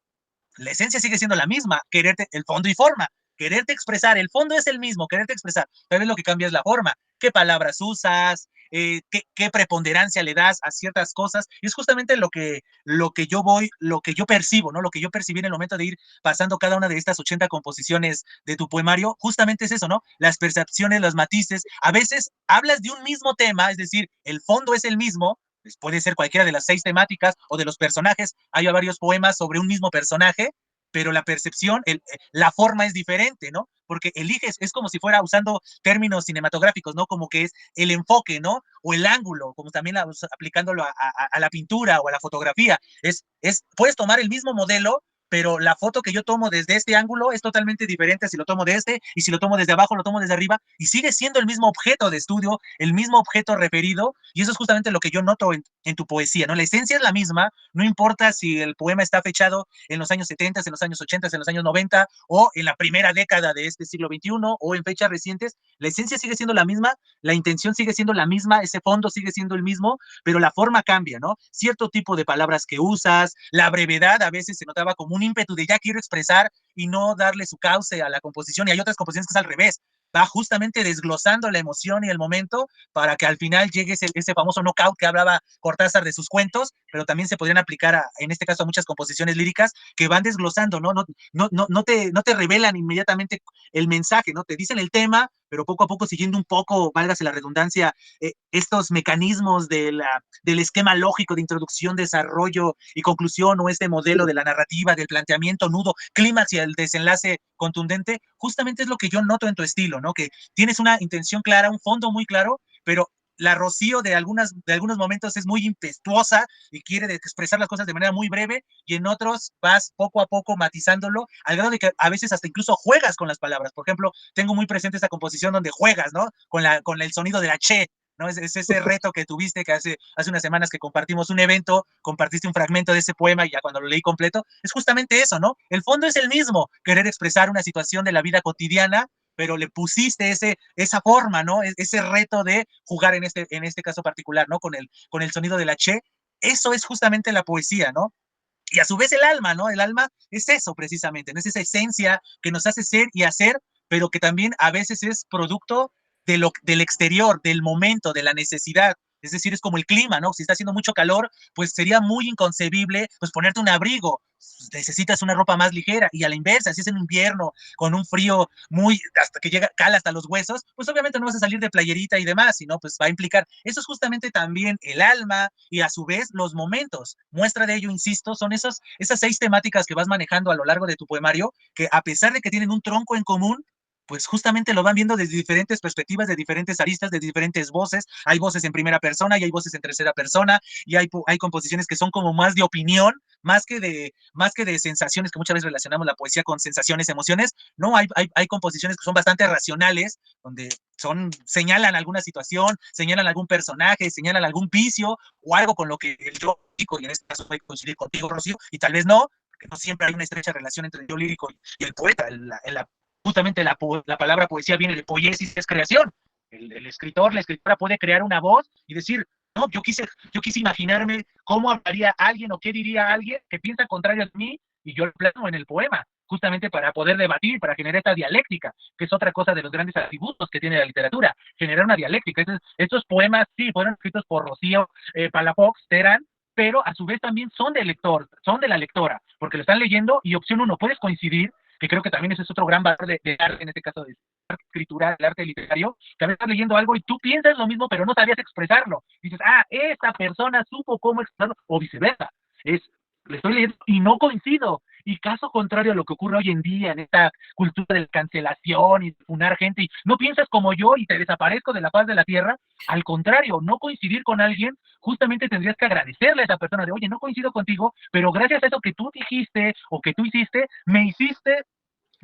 la esencia sigue siendo la misma, quererte, el fondo y forma, quererte expresar, el fondo es el mismo, quererte expresar, tal vez lo que cambia es la forma, qué palabras usas, qué preponderancia le das a ciertas cosas, y es justamente lo que yo percibo, ¿no? Lo que yo percibí en el momento de ir pasando cada una de estas 80 composiciones de tu poemario, justamente es eso, ¿no? Las percepciones, los matices, a veces hablas de un mismo tema, es decir, el fondo es el mismo, pues puede ser cualquiera de las 6 temáticas o de los personajes. Hay varios poemas sobre un mismo personaje, pero la percepción, la forma es diferente, ¿no? Porque eliges, es como si fuera usando términos cinematográficos, ¿no? Como que es el enfoque, ¿no? O el ángulo, como también aplicándolo a la pintura o a la fotografía. Puedes tomar el mismo modelo, pero la foto que yo tomo desde este ángulo es totalmente diferente si lo tomo de este, y si lo tomo desde abajo, lo tomo desde arriba, y sigue siendo el mismo objeto de estudio, el mismo objeto referido, y eso es justamente lo que yo noto en tu poesía, ¿no? La esencia es la misma, no importa si el poema está fechado en los años 70, en los años 80, en los años 90, o en la primera década de este siglo XXI, o en fechas recientes, la esencia sigue siendo la misma, la intención sigue siendo la misma, ese fondo sigue siendo el mismo, pero la forma cambia, ¿no? Cierto tipo de palabras que usas, la brevedad a veces se notaba como un ímpetu de ya quiero expresar y no darle su cauce a la composición, y hay otras composiciones que es al revés, va justamente desglosando la emoción y el momento para que al final llegue ese famoso knockout que hablaba Cortázar de sus cuentos, pero también se podrían aplicar en este caso a muchas composiciones líricas que van desglosando, ¿no? No te revelan inmediatamente el mensaje, ¿no? Te dicen el tema, pero poco a poco siguiendo un poco, válgase la redundancia, estos mecanismos del esquema lógico de introducción, desarrollo y conclusión, o este modelo de la narrativa, del planteamiento, nudo, clímax y el desenlace contundente, justamente es lo que yo noto en tu estilo, ¿no? Que tienes una intención clara, un fondo muy claro, pero la Rocío de algunos momentos es muy impetuosa y quiere expresar las cosas de manera muy breve, y en otros vas poco a poco matizándolo, al grado de que a veces hasta incluso juegas con las palabras. Por ejemplo, tengo muy presente esta composición donde juegas, ¿no? Con el sonido de la che, ¿no? Es ese reto que tuviste, que hace unas semanas que compartimos un evento, compartiste un fragmento de ese poema y ya cuando lo leí completo, es justamente eso, ¿no? El fondo es el mismo, querer expresar una situación de la vida cotidiana, pero le pusiste esa forma, ¿no? Ese reto de jugar en este caso particular, ¿no? Con el sonido de la che. Eso es justamente la poesía, ¿no? Y a su vez el alma, ¿no? El alma es eso precisamente, ¿no? Es esa esencia que nos hace ser y hacer, pero que también a veces es producto del exterior, del momento, de la necesidad. Es decir, es como el clima, ¿no? Si está haciendo mucho calor, pues sería muy inconcebible pues ponerte un abrigo. Necesitas una ropa más ligera, y a la inversa, si es en invierno con un frío muy hasta que llega cala hasta los huesos, pues obviamente no vas a salir de playerita y demás, sino pues va a implicar, eso es justamente también el alma y a su vez los momentos. Muestra de ello, insisto, son esas 6 temáticas que vas manejando a lo largo de tu poemario, que a pesar de que tienen un tronco en común, pues justamente lo van viendo desde diferentes perspectivas, de diferentes aristas, de diferentes voces. Hay voces en primera persona y hay voces en tercera persona, y hay composiciones que son como más de opinión, más que de sensaciones, que muchas veces relacionamos la poesía con sensaciones, emociones. No, hay composiciones que son bastante racionales, donde señalan alguna situación, señalan algún personaje, señalan algún vicio o algo con lo que el yo lírico, y en este caso puede coincidir contigo, Rocío, y tal vez no, porque no siempre hay una estrecha relación entre el yo lírico y el poeta. Justamente la palabra poesía viene de poiesis, es creación. El escritor, la escritora puede crear una voz y decir, no, yo quise imaginarme cómo hablaría alguien o qué diría alguien que piensa contrario a mí, y yo lo plasmo en el poema, justamente para poder debatir, para generar esta dialéctica, que es otra cosa de los grandes atributos que tiene la literatura, generar una dialéctica. Estos poemas, sí, fueron escritos por Rocío Palafox Terán, pero a su vez también son del lector, son de la lectora, porque lo están leyendo. Y opción uno, puedes coincidir, que creo que también ese es otro gran valor de arte, en este caso de arte escritura, el arte literario, que a veces estás leyendo algo y tú piensas lo mismo, pero no sabías expresarlo. Dices, esta persona supo cómo expresarlo, o viceversa. Es, le estoy leyendo y no coincido. Y caso contrario a lo que ocurre hoy en día en esta cultura de cancelación y de funar gente, y no piensas como yo y te desaparezco de la faz de la tierra, al contrario, no coincidir con alguien, justamente tendrías que agradecerle a esa persona de, oye, no coincido contigo, pero gracias a eso que tú dijiste o que tú hiciste, me hiciste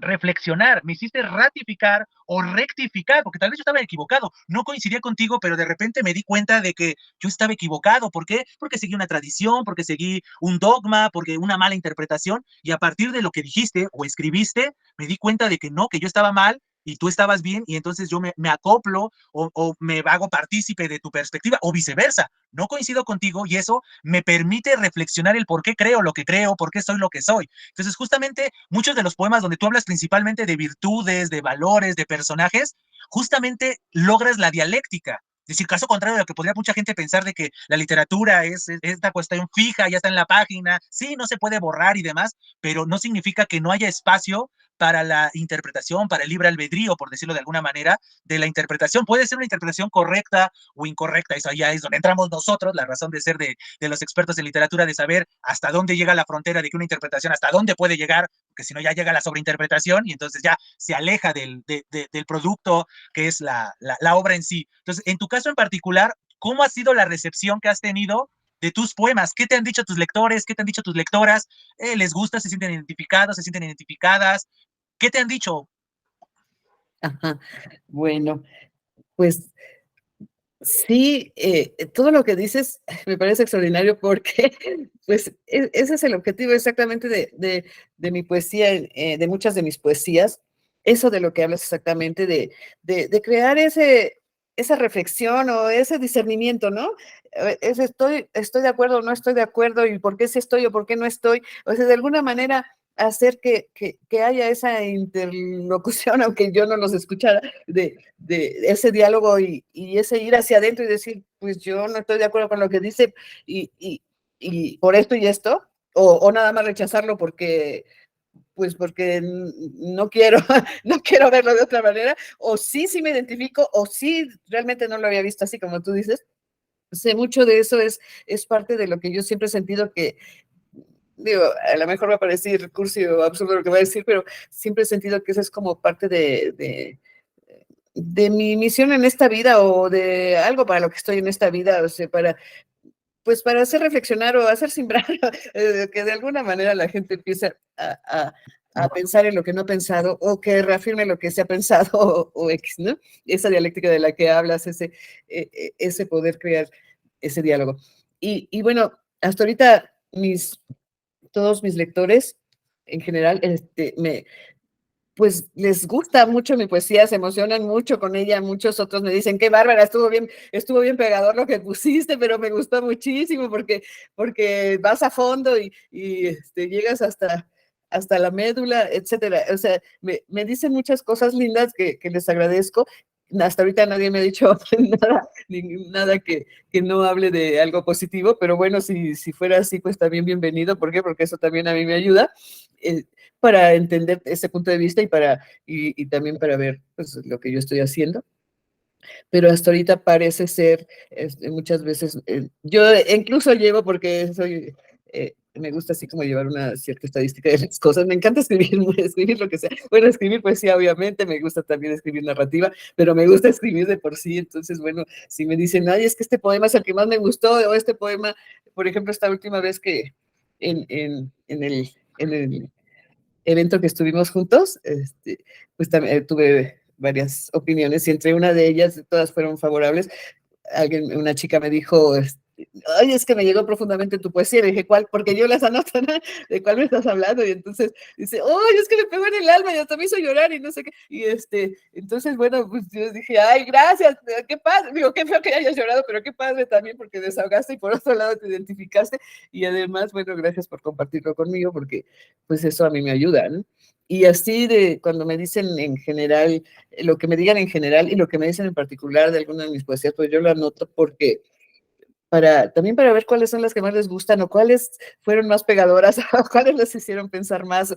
reflexionar, me hiciste ratificar o rectificar, porque tal vez yo estaba equivocado, no coincidía contigo, pero de repente me di cuenta de que yo estaba equivocado. ¿Por qué? Porque seguí una tradición, porque seguí un dogma, porque una mala interpretación, y a partir de lo que dijiste o escribiste, me di cuenta de que no, que yo estaba mal y tú estabas bien, y entonces yo me acoplo o me hago partícipe de tu perspectiva, o viceversa, no coincido contigo y eso me permite reflexionar el por qué creo lo que creo, por qué soy lo que soy. Entonces, justamente, muchos de los poemas donde tú hablas principalmente de virtudes, de valores, de personajes, justamente logras la dialéctica. Es decir, caso contrario de lo que podría mucha gente pensar de que la literatura es esta cuestión fija, ya está en la página, sí, no se puede borrar y demás, pero no significa que no haya espacio para la interpretación, para el libre albedrío, por decirlo de alguna manera, de la interpretación. Puede ser una interpretación correcta o incorrecta, eso ya es donde entramos nosotros, la razón de ser de los expertos en literatura, de saber hasta dónde llega la frontera de que una interpretación, hasta dónde puede llegar, porque si no ya llega la sobreinterpretación y entonces ya se aleja del producto que es la obra en sí. Entonces, en tu caso en particular, ¿cómo ha sido la recepción que has tenido de tus poemas? ¿Qué te han dicho tus lectores? ¿Qué te han dicho tus lectoras? ¿Les gusta? ¿Se sienten identificados? ¿Se sienten identificadas? ¿Qué te han dicho? Ajá. Bueno, pues sí, todo lo que dices me parece extraordinario porque, pues, ese es el objetivo exactamente de mi poesía, de muchas de mis poesías, eso de lo que hablas exactamente, de crear esa reflexión o ese discernimiento, ¿no? Estoy de acuerdo o no estoy de acuerdo, y por qué sí estoy o por qué no estoy. O sea, de alguna manera hacer que haya esa interlocución, aunque yo no los escuchara, de ese diálogo y ese ir hacia adentro y decir, pues yo no estoy de acuerdo con lo que dice y por esto y esto, o nada más rechazarlo porque no quiero, no quiero verlo de otra manera, o sí me identifico, o sí realmente no lo había visto así como tú dices. Sé mucho de eso, es parte de lo que yo siempre he sentido que, digo, a lo mejor va a parecer cursi o absurdo lo que voy a decir, pero siempre he sentido que eso es como parte de mi misión en esta vida o de algo para lo que estoy en esta vida, o sea, pues para hacer reflexionar o hacer simbrar, que de alguna manera la gente empiece a pensar en lo que no ha pensado o que reafirme lo que se ha pensado o X, ¿no? Esa dialéctica de la que hablas, ese poder crear ese diálogo. Y bueno, hasta ahorita todos mis lectores en general pues les gusta mucho mi poesía, se emocionan mucho con ella. Muchos otros me dicen, qué bárbara, estuvo bien pegador lo que pusiste, pero me gustó muchísimo porque vas a fondo y llegas hasta la médula, etcétera. O sea, me dicen muchas cosas lindas que les agradezco. Hasta ahorita nadie me ha dicho nada que no hable de algo positivo, pero bueno, si fuera así, pues también bienvenido. ¿Por qué? Porque eso también a mí me ayuda. Para entender ese punto de vista y también para ver pues, lo que yo estoy haciendo. Pero hasta ahorita parece ser, muchas veces, yo incluso llevo porque me gusta así como llevar una cierta estadística de las cosas. Me encanta escribir, escribir lo que sea. Bueno, escribir poesía, obviamente, me gusta también escribir narrativa, pero me gusta escribir de por sí. Entonces, bueno, si me dicen, ay, es que este poema es el que más me gustó, o este poema, por ejemplo, esta última vez que en el evento que estuvimos juntos, pues también tuve varias opiniones y entre una de ellas, todas fueron favorables. Una chica me dijo, ay, es que me llegó profundamente tu poesía. Le dije, ¿cuál? Porque yo las anoto, ¿no? ¿De cuál me estás hablando? Y entonces dice, ay, es que me pegó en el alma y hasta me hizo llorar y no sé qué. Y entonces, bueno, pues yo dije, ay, gracias, qué padre. Digo, qué feo que hayas llorado, pero qué padre también porque desahogaste y por otro lado te identificaste. Y además, bueno, gracias por compartirlo conmigo porque pues eso a mí me ayuda, ¿no? Y así cuando me dicen en general, lo que me digan en general y lo que me dicen en particular de alguna de mis poesías, pues yo lo anoto porque también para ver cuáles son las que más les gustan o cuáles fueron más pegadoras, o cuáles les hicieron pensar más,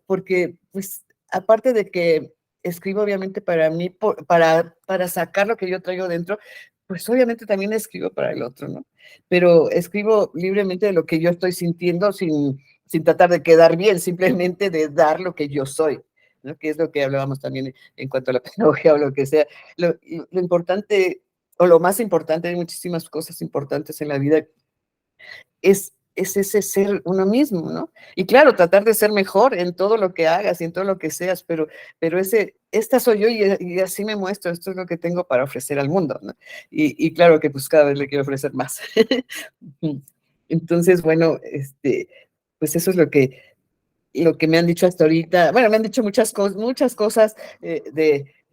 porque pues aparte de que escribo obviamente para mí, para sacar lo que yo traigo dentro, pues obviamente también escribo para el otro, ¿no? Pero escribo libremente de lo que yo estoy sintiendo sin tratar de quedar bien, simplemente de dar lo que yo soy, ¿no? Que es lo que hablábamos también en cuanto a la pedagogía o lo que sea. Lo importante o lo más importante, hay muchísimas cosas importantes en la vida, es ese ser uno mismo, ¿no? Y claro, tratar de ser mejor en todo lo que hagas y en todo lo que seas, pero esta soy yo y así me muestro, esto es lo que tengo para ofrecer al mundo, ¿no? Y claro que pues cada vez le quiero ofrecer más. Entonces, bueno, pues eso es lo que me han dicho hasta ahorita. Bueno, me han dicho muchas cosas,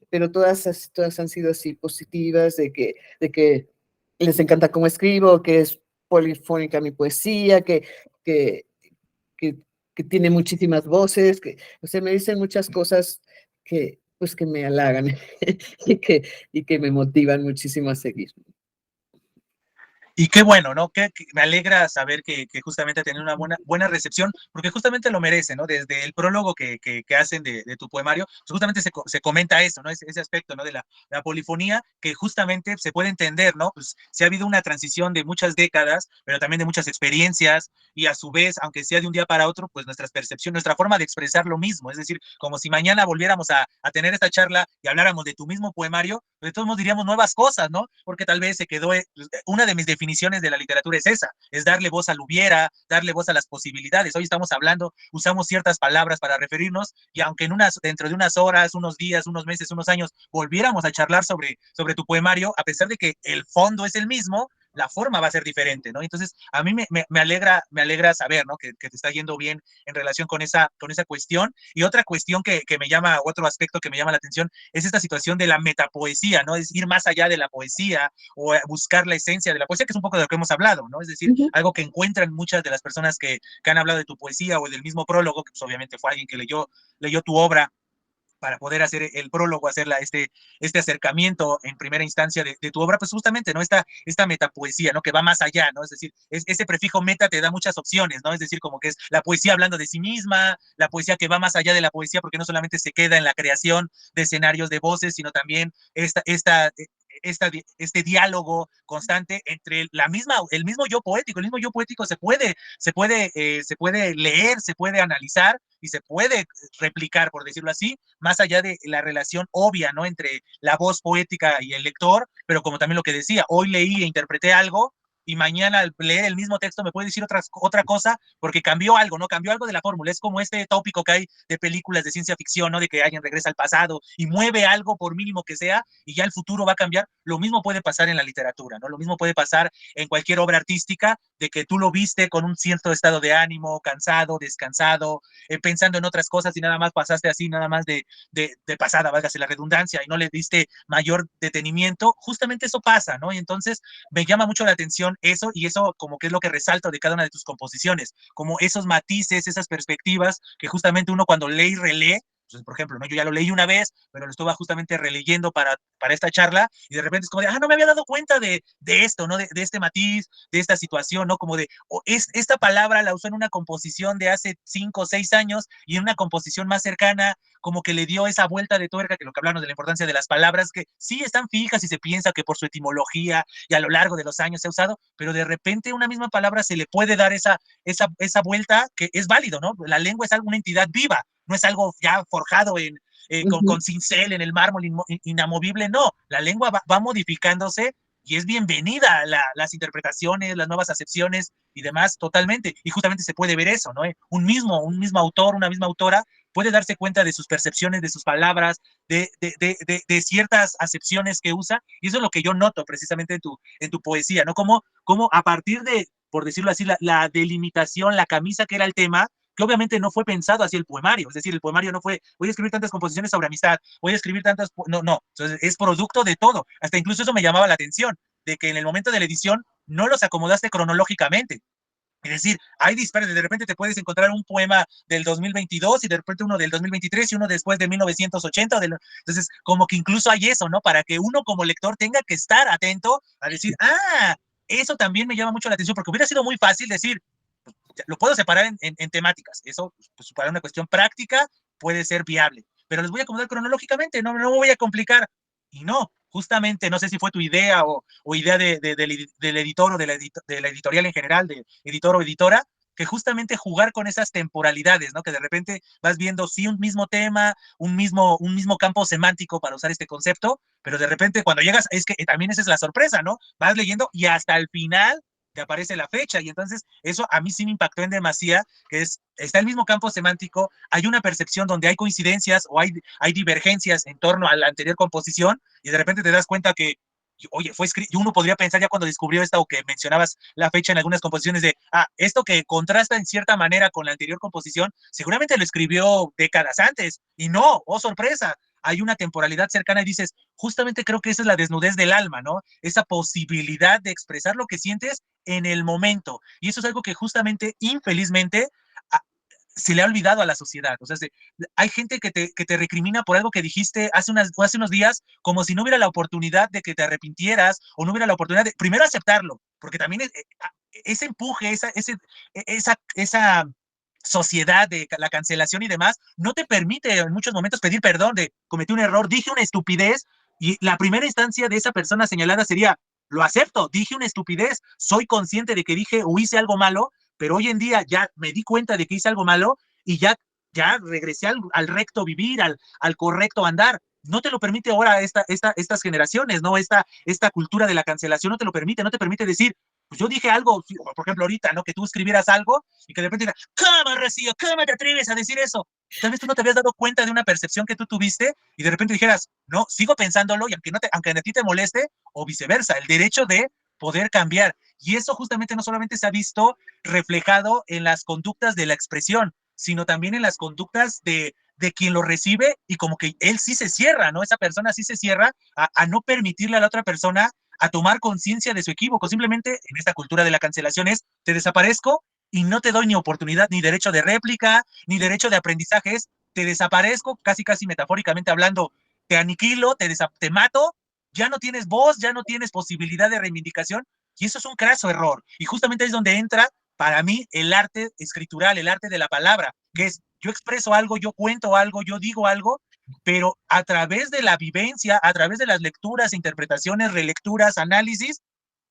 pero todas han sido así positivas, de que les encanta cómo escribo, que es polifónica mi poesía, que, que, que tiene muchísimas voces, o sea, me dicen muchas cosas pues, que me halagan y que me motivan muchísimo a seguir. Y qué bueno, ¿no? Que me alegra saber que justamente ha tenido una buena recepción, porque justamente lo merece, ¿no? Desde el prólogo que hacen de tu poemario, pues justamente se comenta eso, ¿no? Ese aspecto, ¿no? De la polifonía, que justamente se puede entender, ¿no? Pues se ha habido una transición de muchas décadas, pero también de muchas experiencias, y a su vez, aunque sea de un día para otro, pues nuestras percepciones, nuestra forma de expresar lo mismo, es decir, como si mañana volviéramos a tener esta charla y habláramos de tu mismo poemario, de todos modos diríamos nuevas cosas, ¿no? Porque tal vez se quedó, una de mis definiciones de la literatura es esa, es darle voz al hubiera, darle voz a las posibilidades. Hoy estamos hablando, usamos ciertas palabras para referirnos, y aunque dentro de unas horas, unos días, unos meses, unos años, volviéramos a charlar sobre tu poemario, a pesar de que el fondo es el mismo, la forma va a ser diferente, ¿no? Entonces, a mí me alegra saber, ¿no? Que te está yendo bien en relación con esa cuestión. Y otra cuestión que me llama, otro aspecto que me llama la atención, es esta situación de la metapoesía, ¿no? Es ir más allá de la poesía o buscar la esencia de la poesía, que es un poco de lo que hemos hablado, ¿no? Es decir, Ujú. algo que encuentran muchas de las personas que han hablado de tu poesía o del mismo prólogo, que pues obviamente fue alguien que leyó tu obra para poder hacer el prólogo, hacer este acercamiento en primera instancia de tu obra, pues justamente, ¿no? Esta metapoesía, ¿no? Que va más allá, ¿no? Es decir, ese prefijo meta te da muchas opciones, ¿no? Es decir, como que es la poesía hablando de sí misma, la poesía que va más allá de la poesía, porque no solamente se queda en la creación de escenarios de voces, sino también este diálogo constante entre el mismo yo poético. El mismo yo poético se puede leer, se puede analizar y se puede replicar, por decirlo así, más allá de la relación obvia, ¿no? Entre la voz poética y el lector, pero como también lo que decía, hoy leí e interpreté algo, y mañana al leer el mismo texto me puede decir otra cosa, porque cambió algo, ¿no? Cambió algo de la fórmula. Es como este tópico que hay de películas de ciencia ficción, ¿no? De que alguien regresa al pasado y mueve algo, por mínimo que sea, y ya el futuro va a cambiar. Lo mismo puede pasar en la literatura, ¿no? Lo mismo puede pasar en cualquier obra artística, de que tú lo viste con un cierto estado de ánimo, cansado, descansado, pensando en otras cosas, y nada más pasaste así, nada más de pasada, válgase la redundancia, y no le diste mayor detenimiento. Justamente eso pasa, ¿no? Y entonces me llama mucho la atención eso, y eso como que es lo que resalto de cada una de tus composiciones, como esos matices, esas perspectivas que justamente uno cuando lee y relee. Entonces, por ejemplo, ¿no? Yo ya lo leí una vez, pero lo estuve justamente releyendo para esta charla, y de repente es como de, no me había dado cuenta de esto, ¿no? De este matiz, de esta situación, ¿no? Como de, esta palabra la usó en una composición de hace 5 o 6 años, y en una composición más cercana, como que le dio esa vuelta de tuerca, que lo que hablamos de la importancia de las palabras, que sí están fijas y se piensa que por su etimología y a lo largo de los años se ha usado, pero de repente una misma palabra se le puede dar esa vuelta, que es válido, ¿no? La lengua es una entidad viva, no es algo ya forjado Ujú. con cincel en el mármol inamovible, no, la lengua va modificándose, y es bienvenida las interpretaciones, las nuevas acepciones y demás, totalmente. Y justamente se puede ver eso, ¿no? Un mismo autor, una misma autora puede darse cuenta de sus percepciones, de sus palabras, de ciertas acepciones que usa, y eso es lo que yo noto precisamente en tu poesía, ¿no? Como a partir de, por decirlo así, la delimitación, la camisa que era el tema, que obviamente no fue pensado así el poemario. Es decir, el poemario no fue, voy a escribir tantas composiciones sobre amistad, voy a escribir no, no. Entonces, es producto de todo. Hasta incluso eso me llamaba la atención, de que en el momento de la edición no los acomodaste cronológicamente. Es decir, hay dispares, de repente te puedes encontrar un poema del 2022, y de repente uno del 2023 y uno después de 1980. Entonces, como que incluso hay eso, ¿no? Para que uno como lector tenga que estar atento a decir, eso también me llama mucho la atención, porque hubiera sido muy fácil decir, lo puedo separar en temáticas, eso pues, para una cuestión práctica puede ser viable, pero les voy a acomodar cronológicamente, no me voy a complicar, y no, justamente, no sé si fue tu idea o idea del editor o de la editorial en general, de editor o editora, que justamente jugar con esas temporalidades, ¿no? Que de repente vas viendo, sí, un mismo tema, un mismo campo semántico para usar este concepto, pero de repente cuando llegas, es que también esa es la sorpresa, ¿no? Vas leyendo y hasta el final te aparece la fecha, y entonces eso a mí sí me impactó en demasía, que está el mismo campo semántico, hay una percepción donde hay coincidencias o hay divergencias en torno a la anterior composición, y de repente te das cuenta que, oye, fue escrito, uno podría pensar ya cuando descubrió esta o que mencionabas la fecha en algunas composiciones de, esto que contrasta en cierta manera con la anterior composición, seguramente lo escribió décadas antes, y no, oh sorpresa, hay una temporalidad cercana y dices, justamente creo que esa es la desnudez del alma, ¿no? Esa posibilidad de expresar lo que sientes en el momento. Y eso es algo que justamente, infelizmente, se le ha olvidado a la sociedad. O sea, hay gente que te recrimina por algo que dijiste hace unos días, como si no hubiera la oportunidad de que te arrepintieras o no hubiera la oportunidad de, primero, aceptarlo, porque también ese empuje, esa sociedad de la cancelación y demás, no te permite en muchos momentos pedir perdón de cometí un error, dije una estupidez, y la primera instancia de esa persona señalada sería, lo acepto, dije una estupidez, soy consciente de que dije o hice algo malo, pero hoy en día ya me di cuenta de que hice algo malo y ya regresé al recto vivir, al correcto andar. No te lo permite ahora estas generaciones, ¿no? Esta cultura de la cancelación no te lo permite, no te permite decir, pues yo dije algo, por ejemplo, ahorita, ¿no? Que tú escribieras algo y que de repente diga, ¿cómo, Rocío? ¿Cómo te atreves a decir eso? Tal vez tú no te habías dado cuenta de una percepción que tú tuviste y de repente dijeras, no, sigo pensándolo y aunque a ti te moleste, o viceversa, el derecho de poder cambiar. Y eso justamente no solamente se ha visto reflejado en las conductas de la expresión, sino también en las conductas de quien lo recibe, y como que él sí se cierra, ¿no? Esa persona sí se cierra a no permitirle a la otra persona a tomar conciencia de su equívoco. Simplemente en esta cultura de la cancelación es, te desaparezco y no te doy ni oportunidad, ni derecho de réplica, ni derecho de aprendizaje, es, te desaparezco, casi casi metafóricamente hablando, te aniquilo, te mato, ya no tienes voz, ya no tienes posibilidad de reivindicación, y eso es un craso error. Y justamente es donde entra, para mí, el arte escritural, el arte de la palabra, que es, yo expreso algo, yo cuento algo, yo digo algo, pero a través de la vivencia, a través de las lecturas, interpretaciones, relecturas, análisis,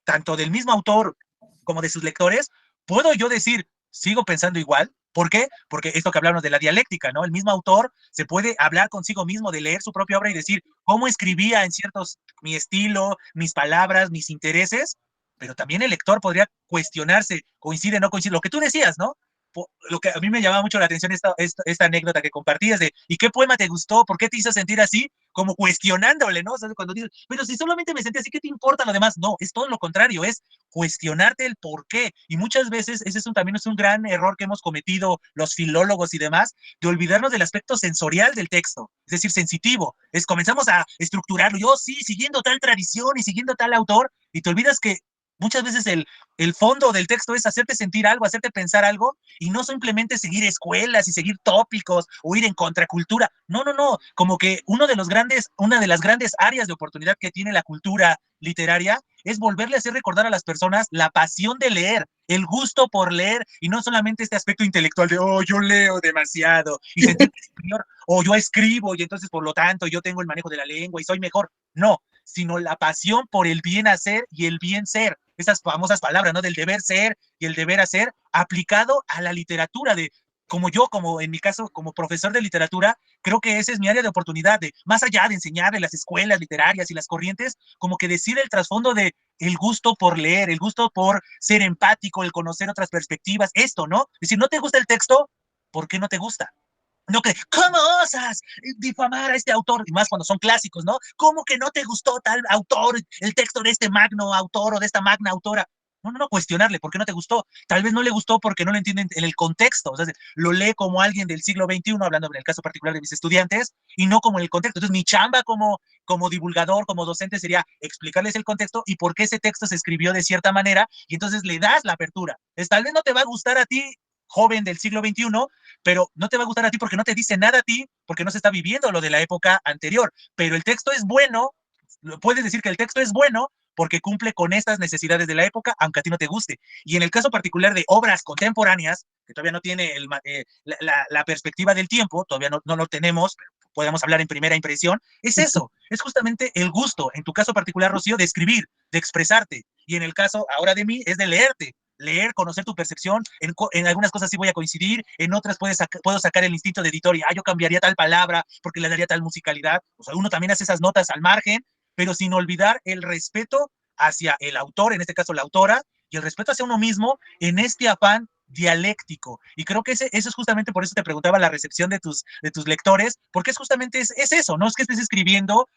tanto del mismo autor como de sus lectores, puedo yo decir, sigo pensando igual. ¿Por qué? Porque esto que hablamos de la dialéctica, ¿no? El mismo autor se puede hablar consigo mismo, de leer su propia obra y decir cómo escribía en ciertos, mi estilo, mis palabras, mis intereses, pero también el lector podría cuestionarse, coincide, no coincide, lo que tú decías, ¿no? Lo que a mí me llamaba mucho la atención esta anécdota que compartías de, ¿y qué poema te gustó? ¿Por qué te hizo sentir así? Como cuestionándole, ¿no? O sea, cuando dices, pero si solamente me sentí así, ¿qué te importa lo demás? No, es todo lo contrario, es cuestionarte el por qué. Y muchas veces ese también es un gran error que hemos cometido los filólogos y demás, de olvidarnos del aspecto sensorial del texto, es decir, sensitivo. Comenzamos a estructurarlo, yo sí, siguiendo tal tradición y siguiendo tal autor, y te olvidas que muchas veces el fondo del texto es hacerte sentir algo, hacerte pensar algo, y no simplemente seguir escuelas y seguir tópicos o ir en contracultura. No, no, no. Como que una de las grandes áreas de oportunidad que tiene la cultura literaria es volverle a hacer recordar a las personas la pasión de leer, el gusto por leer, y no solamente este aspecto intelectual de, oh, yo leo demasiado y sentirte superior, o yo escribo y entonces por lo tanto yo tengo el manejo de la lengua y soy mejor. No, sino la pasión por el bien hacer y el bien ser. Esas famosas palabras, ¿no? Del deber ser y el deber hacer, aplicado a la literatura, como en mi caso, como profesor de literatura, creo que esa es mi área de oportunidad, de más allá de enseñar en las escuelas literarias y las corrientes, como que decir el trasfondo de el gusto por leer, el gusto por ser empático, el conocer otras perspectivas, esto, ¿no? Es decir, ¿no te gusta el texto? ¿Por qué no te gusta? No que, ¿cómo osas difamar a este autor? Y más cuando son clásicos, ¿no? ¿Cómo que no te gustó tal autor, el texto de este magno autor o de esta magna autora? No, no, no, cuestionarle, ¿por qué no te gustó? Tal vez no le gustó porque no lo entienden en el contexto, o sea, lo lee como alguien del siglo XXI, hablando en el caso particular de mis estudiantes, y no como en el contexto. Entonces, mi chamba como divulgador, como docente, sería explicarles el contexto y por qué ese texto se escribió de cierta manera, y entonces le das la apertura. Tal vez no te va a gustar a ti, joven del siglo XXI, pero no te va a gustar a ti porque no te dice nada a ti, porque no se está viviendo lo de la época anterior. Pero el texto es bueno, puedes decir que el texto es bueno porque cumple con estas necesidades de la época, aunque a ti no te guste. Y en el caso particular de obras contemporáneas, que todavía no tiene la perspectiva del tiempo, todavía no lo tenemos, pero podemos hablar en primera impresión, es eso, es justamente el gusto, en tu caso particular, Rocío, de escribir, de expresarte, y en el caso ahora de mí es de leerte, leer, conocer tu percepción, en algunas cosas sí voy a coincidir, en otras puedo sacar el instinto de editor y yo cambiaría tal palabra porque le daría tal musicalidad, o sea, uno también hace esas notas al margen, pero sin olvidar el respeto hacia el autor, en este caso la autora, y el respeto hacia uno mismo en este afán dialéctico. Y creo que eso es justamente por eso te preguntaba la recepción de tus lectores, porque es justamente es eso, no es que estés escribiendo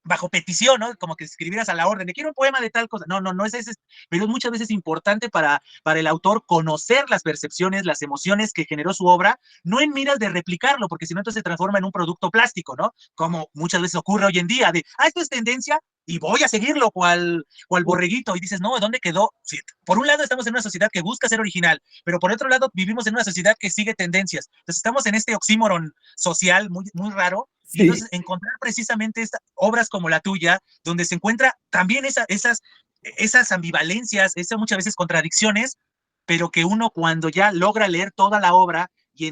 bajo petición, ¿no? Como que escribieras a la orden de quiero un poema de tal cosa. No, no es ese, pero es muchas veces importante para el autor conocer las percepciones, las emociones que generó su obra, no en miras de replicarlo, porque si no, entonces se transforma en un producto plástico, ¿no? Como muchas veces ocurre hoy en día, de, esto es tendencia y voy a seguirlo cual borreguito, y dices, no, ¿dónde quedó? Sí, por un lado estamos en una sociedad que busca ser original, pero por otro lado vivimos en una sociedad que sigue tendencias. Entonces estamos en este oxímoron social muy, muy raro, y entonces encontrar precisamente estas obras como la tuya, donde se encuentra también esas ambivalencias, esas muchas veces contradicciones, pero que uno cuando ya logra leer toda la obra y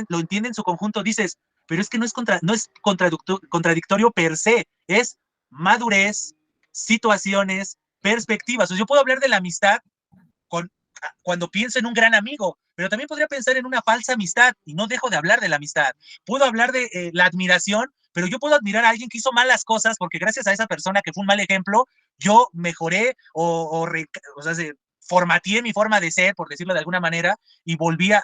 lo entiende en su conjunto, dices, pero es que no es contradictorio per se, es madurez, situaciones, perspectivas. O sea, yo puedo hablar de la amistad cuando pienso en un gran amigo, pero también podría pensar en una falsa amistad y no dejo de hablar de la amistad. Puedo hablar de la admiración, pero yo puedo admirar a alguien que hizo malas cosas porque gracias a esa persona que fue un mal ejemplo, yo mejoré o sea, formateé mi forma de ser, por decirlo de alguna manera, y volví a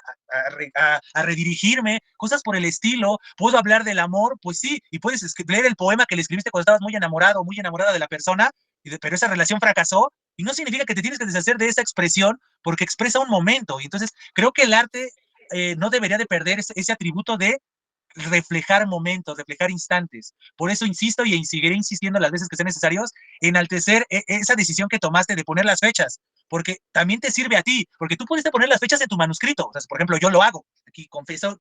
redirigirme, cosas por el estilo. Puedo hablar del amor, pues sí, y puedes leer el poema que le escribiste cuando estabas muy enamorado, muy enamorada de la persona, pero esa relación fracasó, y no significa que te tienes que deshacer de esa expresión porque expresa un momento. Y entonces creo que el arte no debería de perder ese atributo de reflejar momentos, reflejar instantes. Por eso insisto y seguiré insistiendo las veces que sean necesarios, enaltecer esa decisión que tomaste de poner las fechas, porque también te sirve a ti, porque tú pudiste poner las fechas en tu manuscrito. O sea, por ejemplo, yo lo hago. Aquí, confesión,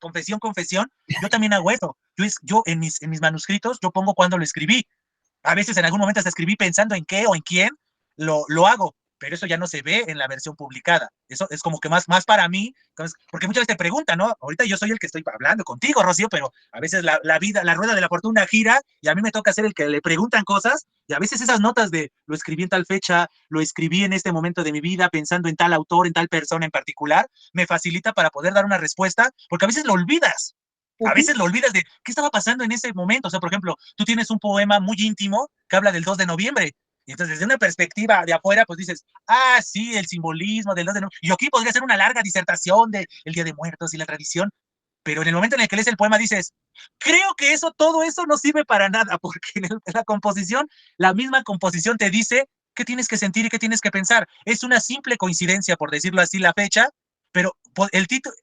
yo también hago eso. Yo en mis manuscritos, yo pongo cuando lo escribí. A veces en algún momento hasta escribí pensando en qué o en quién lo hago, pero eso ya no se ve en la versión publicada. Eso es como que más para mí, porque muchas veces te preguntan, ¿no? Ahorita yo soy el que estoy hablando contigo, Rocío, pero a veces la vida, la rueda de la fortuna gira y a mí me toca ser el que le preguntan cosas, y a veces esas notas de lo escribí en tal fecha, lo escribí en este momento de mi vida pensando en tal autor, en tal persona en particular, me facilita para poder dar una respuesta, porque a veces lo olvidas. A veces lo olvidas de qué estaba pasando en ese momento. O sea, por ejemplo, tú tienes un poema muy íntimo que habla del 2 de noviembre. Y entonces, desde una perspectiva de afuera, pues dices, sí, el simbolismo del 2 de noviembre. Y aquí podría ser una larga disertación del Día de Muertos y la tradición. Pero en el momento en el que lees el poema dices, creo que todo eso no sirve para nada, porque en la composición, la misma composición te dice qué tienes que sentir y qué tienes que pensar. Es una simple coincidencia, por decirlo así, la fecha, pero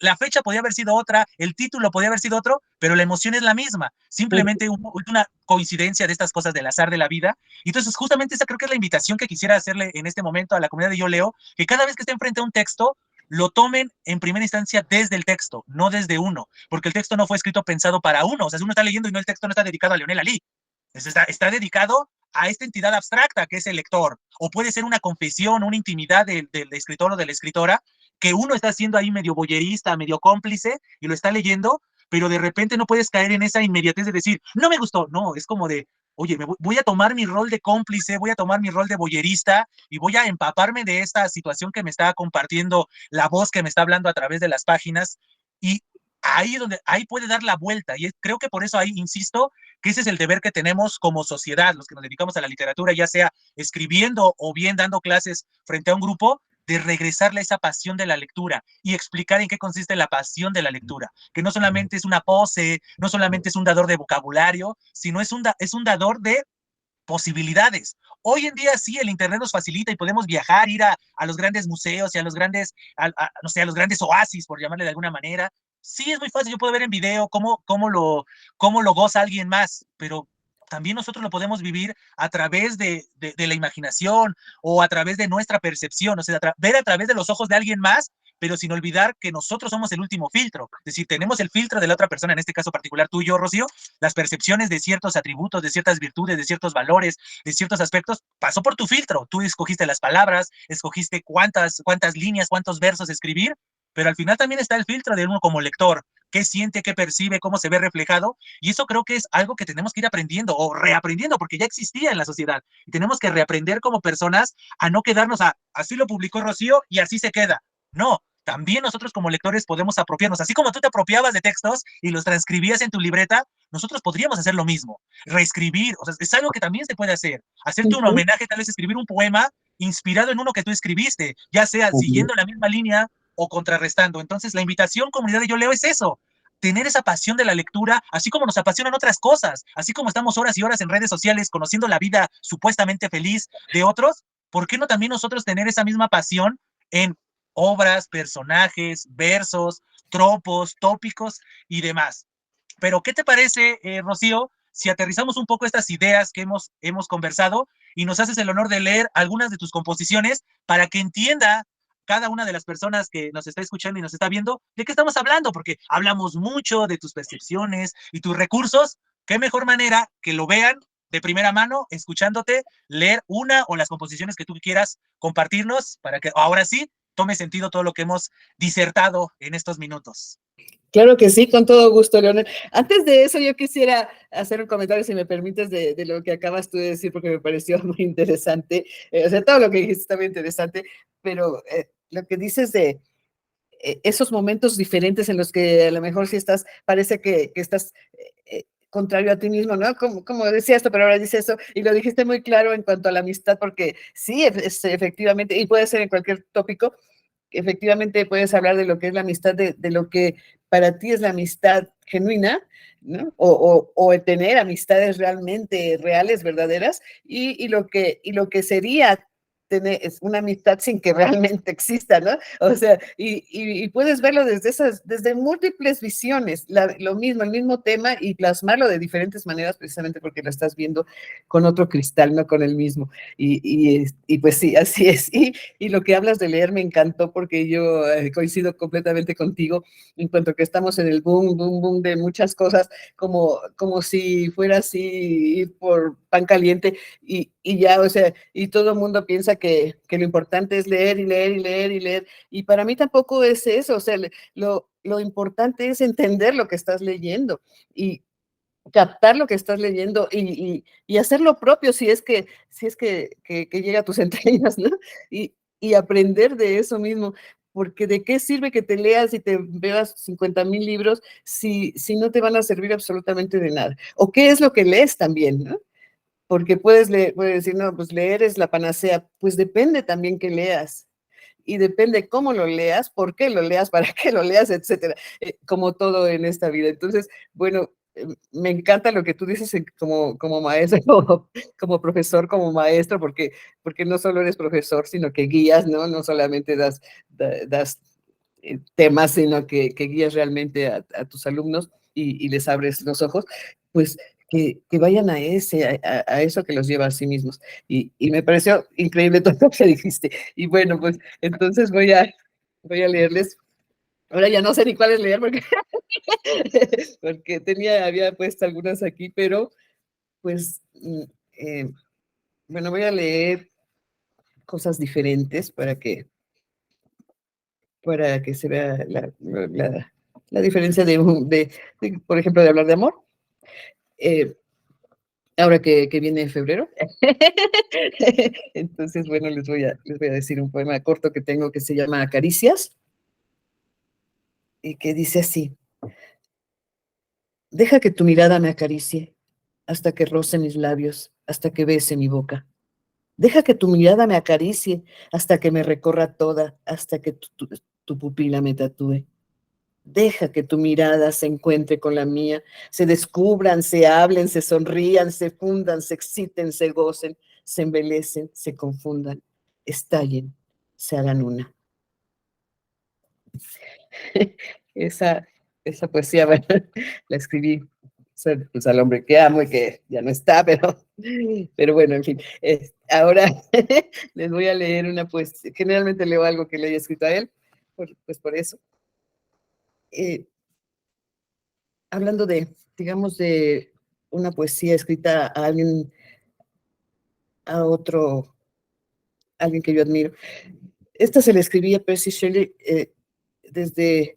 la fecha podía haber sido otra, el título podía haber sido otro, pero la emoción es la misma. Simplemente una coincidencia de estas cosas del azar de la vida. Y entonces, justamente esa creo que es la invitación que quisiera hacerle en este momento a la comunidad de Yo Leo, que cada vez que esté enfrente a un texto, lo tomen en primera instancia desde el texto, no desde uno, porque el texto no fue escrito pensado para uno. O sea, si uno está leyendo y no, el texto no está dedicado a Leonel Ali, está dedicado a esta entidad abstracta que es el lector, o puede ser una confesión, una intimidad del escritor o de la escritora, que uno está siendo ahí medio boyerista, medio cómplice, y lo está leyendo, pero de repente no puedes caer en esa inmediatez de decir, no me gustó. No, es como de, oye, voy a tomar mi rol de cómplice, voy a tomar mi rol de boyerista y voy a empaparme de esta situación que me está compartiendo la voz que me está hablando a través de las páginas, y ahí puede dar la vuelta. Y creo que por eso ahí insisto que ese es el deber que tenemos como sociedad, los que nos dedicamos a la literatura, ya sea escribiendo o bien dando clases frente a un grupo, de regresarle a esa pasión de la lectura y explicar en qué consiste la pasión de la lectura, que no solamente es una pose, no solamente es un dador de vocabulario, sino es un dador de posibilidades. Hoy en día sí, el internet nos facilita y podemos viajar, ir a los grandes museos y a los grandes, no sé, a los grandes oasis, por llamarle de alguna manera. Sí, es muy fácil, yo puedo ver en video cómo lo goza alguien más, pero también nosotros lo podemos vivir a través de la imaginación o a través de nuestra percepción, o sea, ver a través de los ojos de alguien más, pero sin olvidar que nosotros somos el último filtro. Es decir, tenemos el filtro de la otra persona, en este caso particular tú y yo, Rocío, las percepciones de ciertos atributos, de ciertas virtudes, de ciertos valores, de ciertos aspectos, pasó por tu filtro. Tú escogiste las palabras, escogiste cuántas líneas, cuántos versos escribir, pero al final también está el filtro de uno como lector, qué siente, qué percibe, cómo se ve reflejado, y eso creo que es algo que tenemos que ir aprendiendo o reaprendiendo, porque ya existía en la sociedad, y tenemos que reaprender como personas a no quedarnos a, así lo publicó Rocío y así se queda. No, también nosotros como lectores podemos apropiarnos, así como tú te apropiabas de textos y los transcribías en tu libreta, nosotros podríamos hacer lo mismo, reescribir, o sea, es algo que también se puede hacer, hacerte un homenaje, tal vez escribir un poema inspirado en uno que tú escribiste, ya sea siguiendo la misma línea o contrarrestando. Entonces, la invitación, comunidad de Yo Leo, es eso, tener esa pasión de la lectura, así como nos apasionan otras cosas, así como estamos horas y horas en redes sociales conociendo la vida supuestamente feliz de otros, ¿por qué no también nosotros tener esa misma pasión en obras, personajes, versos, tropos, tópicos y demás? Pero, ¿qué te parece, Rocío, si aterrizamos un poco estas ideas que hemos conversado y nos haces el honor de leer algunas de tus composiciones para que entienda cada una de las personas que nos está escuchando y nos está viendo de qué estamos hablando? Porque hablamos mucho de tus percepciones y tus recursos. ¿Qué mejor manera que lo vean de primera mano, escuchándote, leer una o las composiciones que tú quieras compartirnos para que ahora sí tome sentido todo lo que hemos disertado en estos minutos? Claro que sí, con todo gusto, Leonel. Antes de eso, yo quisiera hacer un comentario, si me permites, de lo que acabas tú de decir, porque me pareció muy interesante. O sea, todo lo que dijiste está muy interesante, pero lo que dices de esos momentos diferentes en los que a lo mejor sí estás, parece que estás contrario a ti mismo, ¿no? Como decía esto, pero ahora dice eso, y lo dijiste muy claro en cuanto a la amistad, porque sí, efectivamente, y puede ser en cualquier tópico, efectivamente puedes hablar de lo que es la amistad, de lo que para ti es la amistad genuina, ¿no? O el tener amistades realmente reales, verdaderas, y lo que sería tener es una amistad sin que realmente exista, ¿no? O sea, y puedes verlo desde múltiples visiones, lo mismo, el mismo tema, y plasmarlo de diferentes maneras, precisamente porque lo estás viendo con otro cristal, no con el mismo. Y pues sí, así es. Y lo que hablas de leer me encantó, porque yo coincido completamente contigo en cuanto que estamos en el boom, boom, boom de muchas cosas, como si fuera así ir por pan caliente y ya, o sea, y todo el mundo piensa que lo importante es leer y leer y leer y leer. Y para mí tampoco es eso, o sea, lo importante es entender lo que estás leyendo y captar lo que estás leyendo y hacer lo propio si es que llega a tus entrañas, ¿no? Y aprender de eso mismo, porque ¿de qué sirve que te leas y te veas 50,000 libros si no te van a servir absolutamente de nada? ¿O qué es lo que lees también, no? Porque puedes decir, no, pues leer es la panacea. Pues depende también que leas. Y depende cómo lo leas, por qué lo leas, para qué lo leas, etcétera. Como todo en esta vida. Entonces, bueno, me encanta lo que tú dices como maestro, como profesor, como maestro, porque no solo eres profesor, sino que guías, ¿no? No solamente das temas, sino que guías realmente a tus alumnos y les abres los ojos, pues que vayan a eso que los lleva a sí mismos. Y me pareció increíble todo lo que dijiste. Y bueno, pues entonces voy a leerles. Ahora ya no sé ni cuáles leer porque había puesto algunas aquí, pero pues, eh, bueno, voy a leer cosas diferentes para que se vea la diferencia por ejemplo, de hablar de amor. Eh, ahora que viene febrero. Entonces, bueno, les voy a decir un poema corto que tengo que se llama Caricias y que dice así: deja que tu mirada me acaricie hasta que roce mis labios, hasta que bese mi boca. Deja que tu mirada me acaricie hasta que me recorra toda, hasta que tu pupila me tatúe. Deja que tu mirada se encuentre con la mía, se descubran, se hablen, se sonrían, se fundan, se exciten, se gocen, se embelecen, se confundan, estallen, se hagan una. Esa, esa poesía, bueno, la escribí pues, al hombre que amo y que ya no está, pero bueno, en fin. Ahora les voy a leer una poesía. Generalmente leo algo que le haya escrito a él, pues por eso. Hablando de, digamos, de una poesía escrita a alguien, a otro, alguien que yo admiro. Esta se le escribía a Percy Shelley desde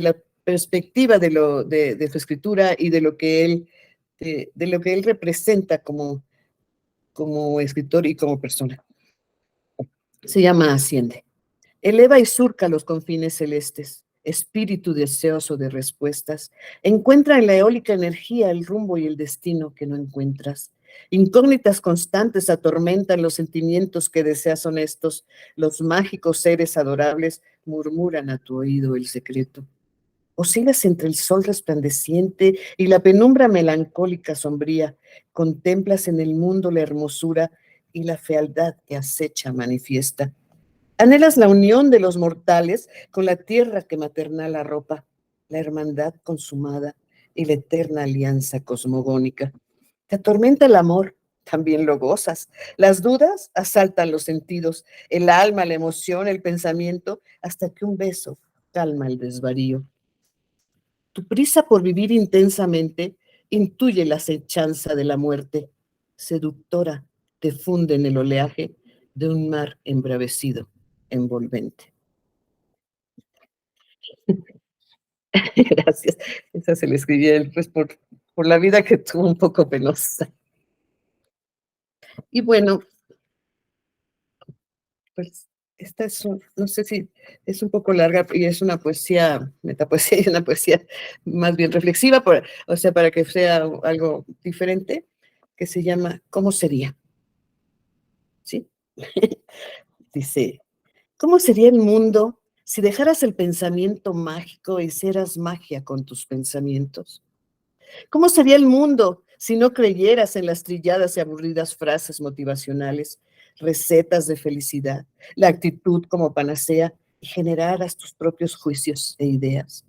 la perspectiva de su escritura y de lo que él representa como escritor y como persona. Se llama Asciende. Eleva y surca los confines celestes, espíritu deseoso de respuestas. Encuentra en la eólica energía el rumbo y el destino que no encuentras. Incógnitas constantes atormentan los sentimientos que deseas honestos. Los mágicos seres adorables murmuran a tu oído el secreto. Oscilas entre el sol resplandeciente y la penumbra melancólica sombría. Contemplas en el mundo la hermosura y la fealdad que acecha manifiesta. Anhelas la unión de los mortales con la tierra que maternal arropa, la hermandad consumada y la eterna alianza cosmogónica. Te atormenta el amor, también lo gozas. Las dudas asaltan los sentidos, el alma, la emoción, el pensamiento, hasta que un beso calma el desvarío. Tu prisa por vivir intensamente intuye la acechanza de la muerte. Seductora, te funde en el oleaje de un mar embravecido, envolvente. Gracias. Esa se le escribí a él, pues, por la vida que tuvo un poco penosa. Y bueno, pues esta no sé si es un poco larga y es una poesía, metapoesía y una poesía más bien reflexiva, o sea, para que sea algo diferente, que se llama ¿Cómo sería? ¿Sí? Dice, ¿cómo sería el mundo si dejaras el pensamiento mágico e hicieras magia con tus pensamientos? ¿Cómo sería el mundo si no creyeras en las trilladas y aburridas frases motivacionales, recetas de felicidad, la actitud como panacea y generaras tus propios juicios e ideas?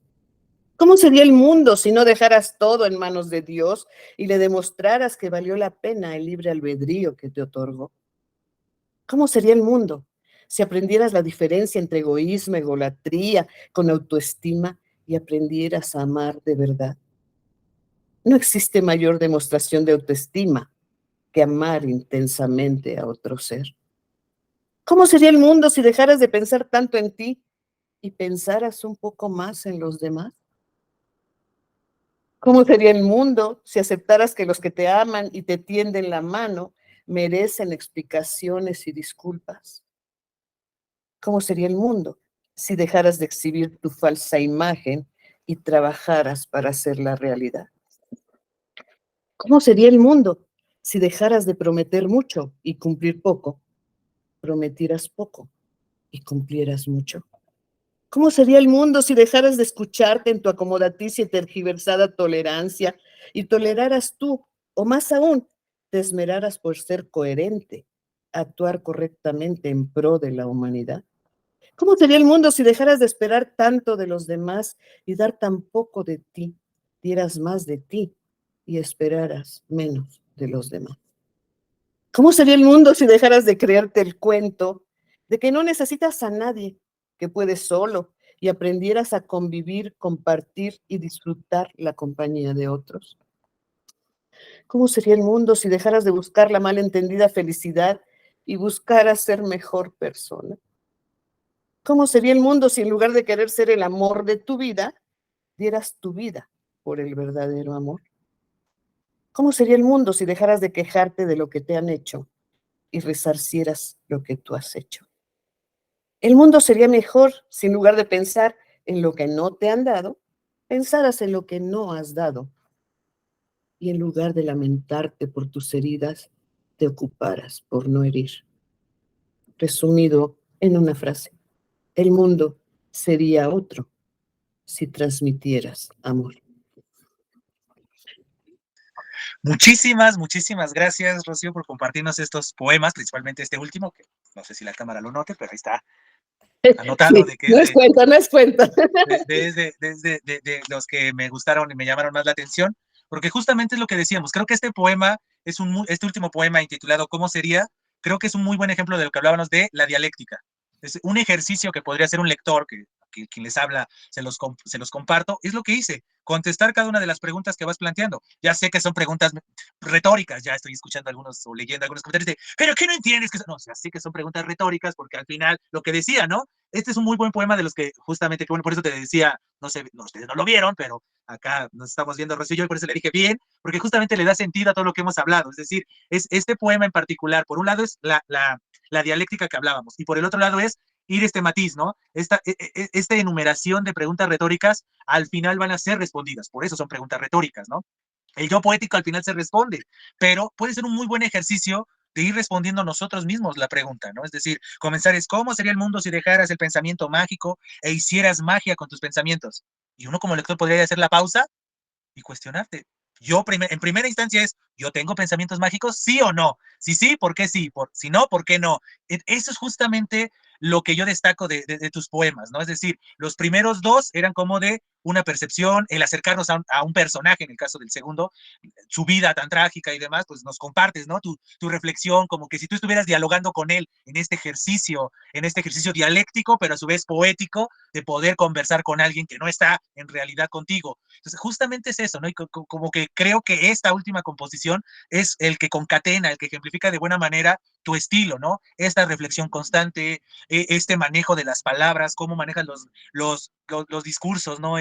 ¿Cómo sería el mundo si no dejaras todo en manos de Dios y le demostraras que valió la pena el libre albedrío que te otorgó? ¿Cómo sería el mundo si aprendieras la diferencia entre egoísmo, egolatría, con autoestima y aprendieras a amar de verdad? No existe mayor demostración de autoestima que amar intensamente a otro ser. ¿Cómo sería el mundo si dejaras de pensar tanto en ti y pensaras un poco más en los demás? ¿Cómo sería el mundo si aceptaras que los que te aman y te tienden la mano merecen explicaciones y disculpas? ¿Cómo sería el mundo si dejaras de exhibir tu falsa imagen y trabajaras para hacer la realidad? ¿Cómo sería el mundo si dejaras de prometer mucho y cumplir poco, prometieras poco y cumplieras mucho? ¿Cómo sería el mundo si dejaras de escucharte en tu acomodaticia y tergiversada tolerancia y toleraras tú, o más aún, te esmeraras por ser coherente, actuar correctamente en pro de la humanidad? ¿Cómo sería el mundo si dejaras de esperar tanto de los demás y dar tan poco de ti, dieras más de ti y esperaras menos de los demás? ¿Cómo sería el mundo si dejaras de creerte el cuento de que no necesitas a nadie, que puedes solo y aprendieras a convivir, compartir y disfrutar la compañía de otros? ¿Cómo sería el mundo si dejaras de buscar la malentendida felicidad y buscaras ser mejor persona? ¿Cómo sería el mundo si en lugar de querer ser el amor de tu vida, dieras tu vida por el verdadero amor? ¿Cómo sería el mundo si dejaras de quejarte de lo que te han hecho y resarcieras lo que tú has hecho? El mundo sería mejor si en lugar de pensar en lo que no te han dado, pensaras en lo que no has dado y en lugar de lamentarte por tus heridas, te ocuparas por no herir. Resumido en una frase, el mundo sería otro si transmitieras amor. Muchísimas gracias, Rocío, por compartirnos estos poemas, principalmente este último, que no sé si la cámara lo note, pero ahí está anotado Sí, de que no es cuenta, no es cuenta. de los que me gustaron y me llamaron más la atención, porque justamente es lo que decíamos. Creo que este poema este último poema intitulado ¿Cómo sería? Creo que es un muy buen ejemplo de lo que hablábamos de la dialéctica. Es un ejercicio que podría hacer un lector que quien les habla se los comparto, es lo que hice, contestar cada una de las preguntas que vas planteando. Ya sé que son preguntas retóricas, ya estoy escuchando algunos o leyendo algunos comentarios de, pero ¿qué no entiendes? No, ya sé que son preguntas retóricas porque al final lo que decía, ¿no? Este es un muy buen poema de los que justamente, que bueno, por eso te decía, no sé, no, ustedes no lo vieron, pero acá nos estamos viendo Rocío y yo, y por eso le dije bien, porque justamente le da sentido a todo lo que hemos hablado. Es decir, es este poema en particular, por un lado es la dialéctica que hablábamos, y por el otro lado es ir este matiz, ¿no? Esta enumeración de preguntas retóricas al final van a ser respondidas, por eso son preguntas retóricas, ¿no? El yo poético al final se responde, pero puede ser un muy buen ejercicio de ir respondiendo nosotros mismos la pregunta, ¿no? Es decir, comenzar es, ¿cómo sería el mundo si dejaras el pensamiento mágico e hicieras magia con tus pensamientos? Y uno como lector podría hacer la pausa y cuestionarte. En primera instancia es, ¿yo tengo pensamientos mágicos? ¿Sí o no? Si sí, ¿por qué sí? Si no, ¿por qué no? Eso es justamente lo que yo destaco de tus poemas, ¿no? Es decir, los primeros dos eran como de una percepción, el acercarnos a un personaje, en el caso del segundo, su vida tan trágica y demás, pues nos compartes, ¿no? Tu reflexión, como que si tú estuvieras dialogando con él en este ejercicio dialéctico, pero a su vez poético, de poder conversar con alguien que no está en realidad contigo. Entonces, justamente es eso, ¿no? Y como que creo que esta última composición es el que concatena, el que ejemplifica de buena manera tu estilo, ¿no? Esta reflexión constante, este manejo de las palabras, cómo manejas los discursos, ¿no?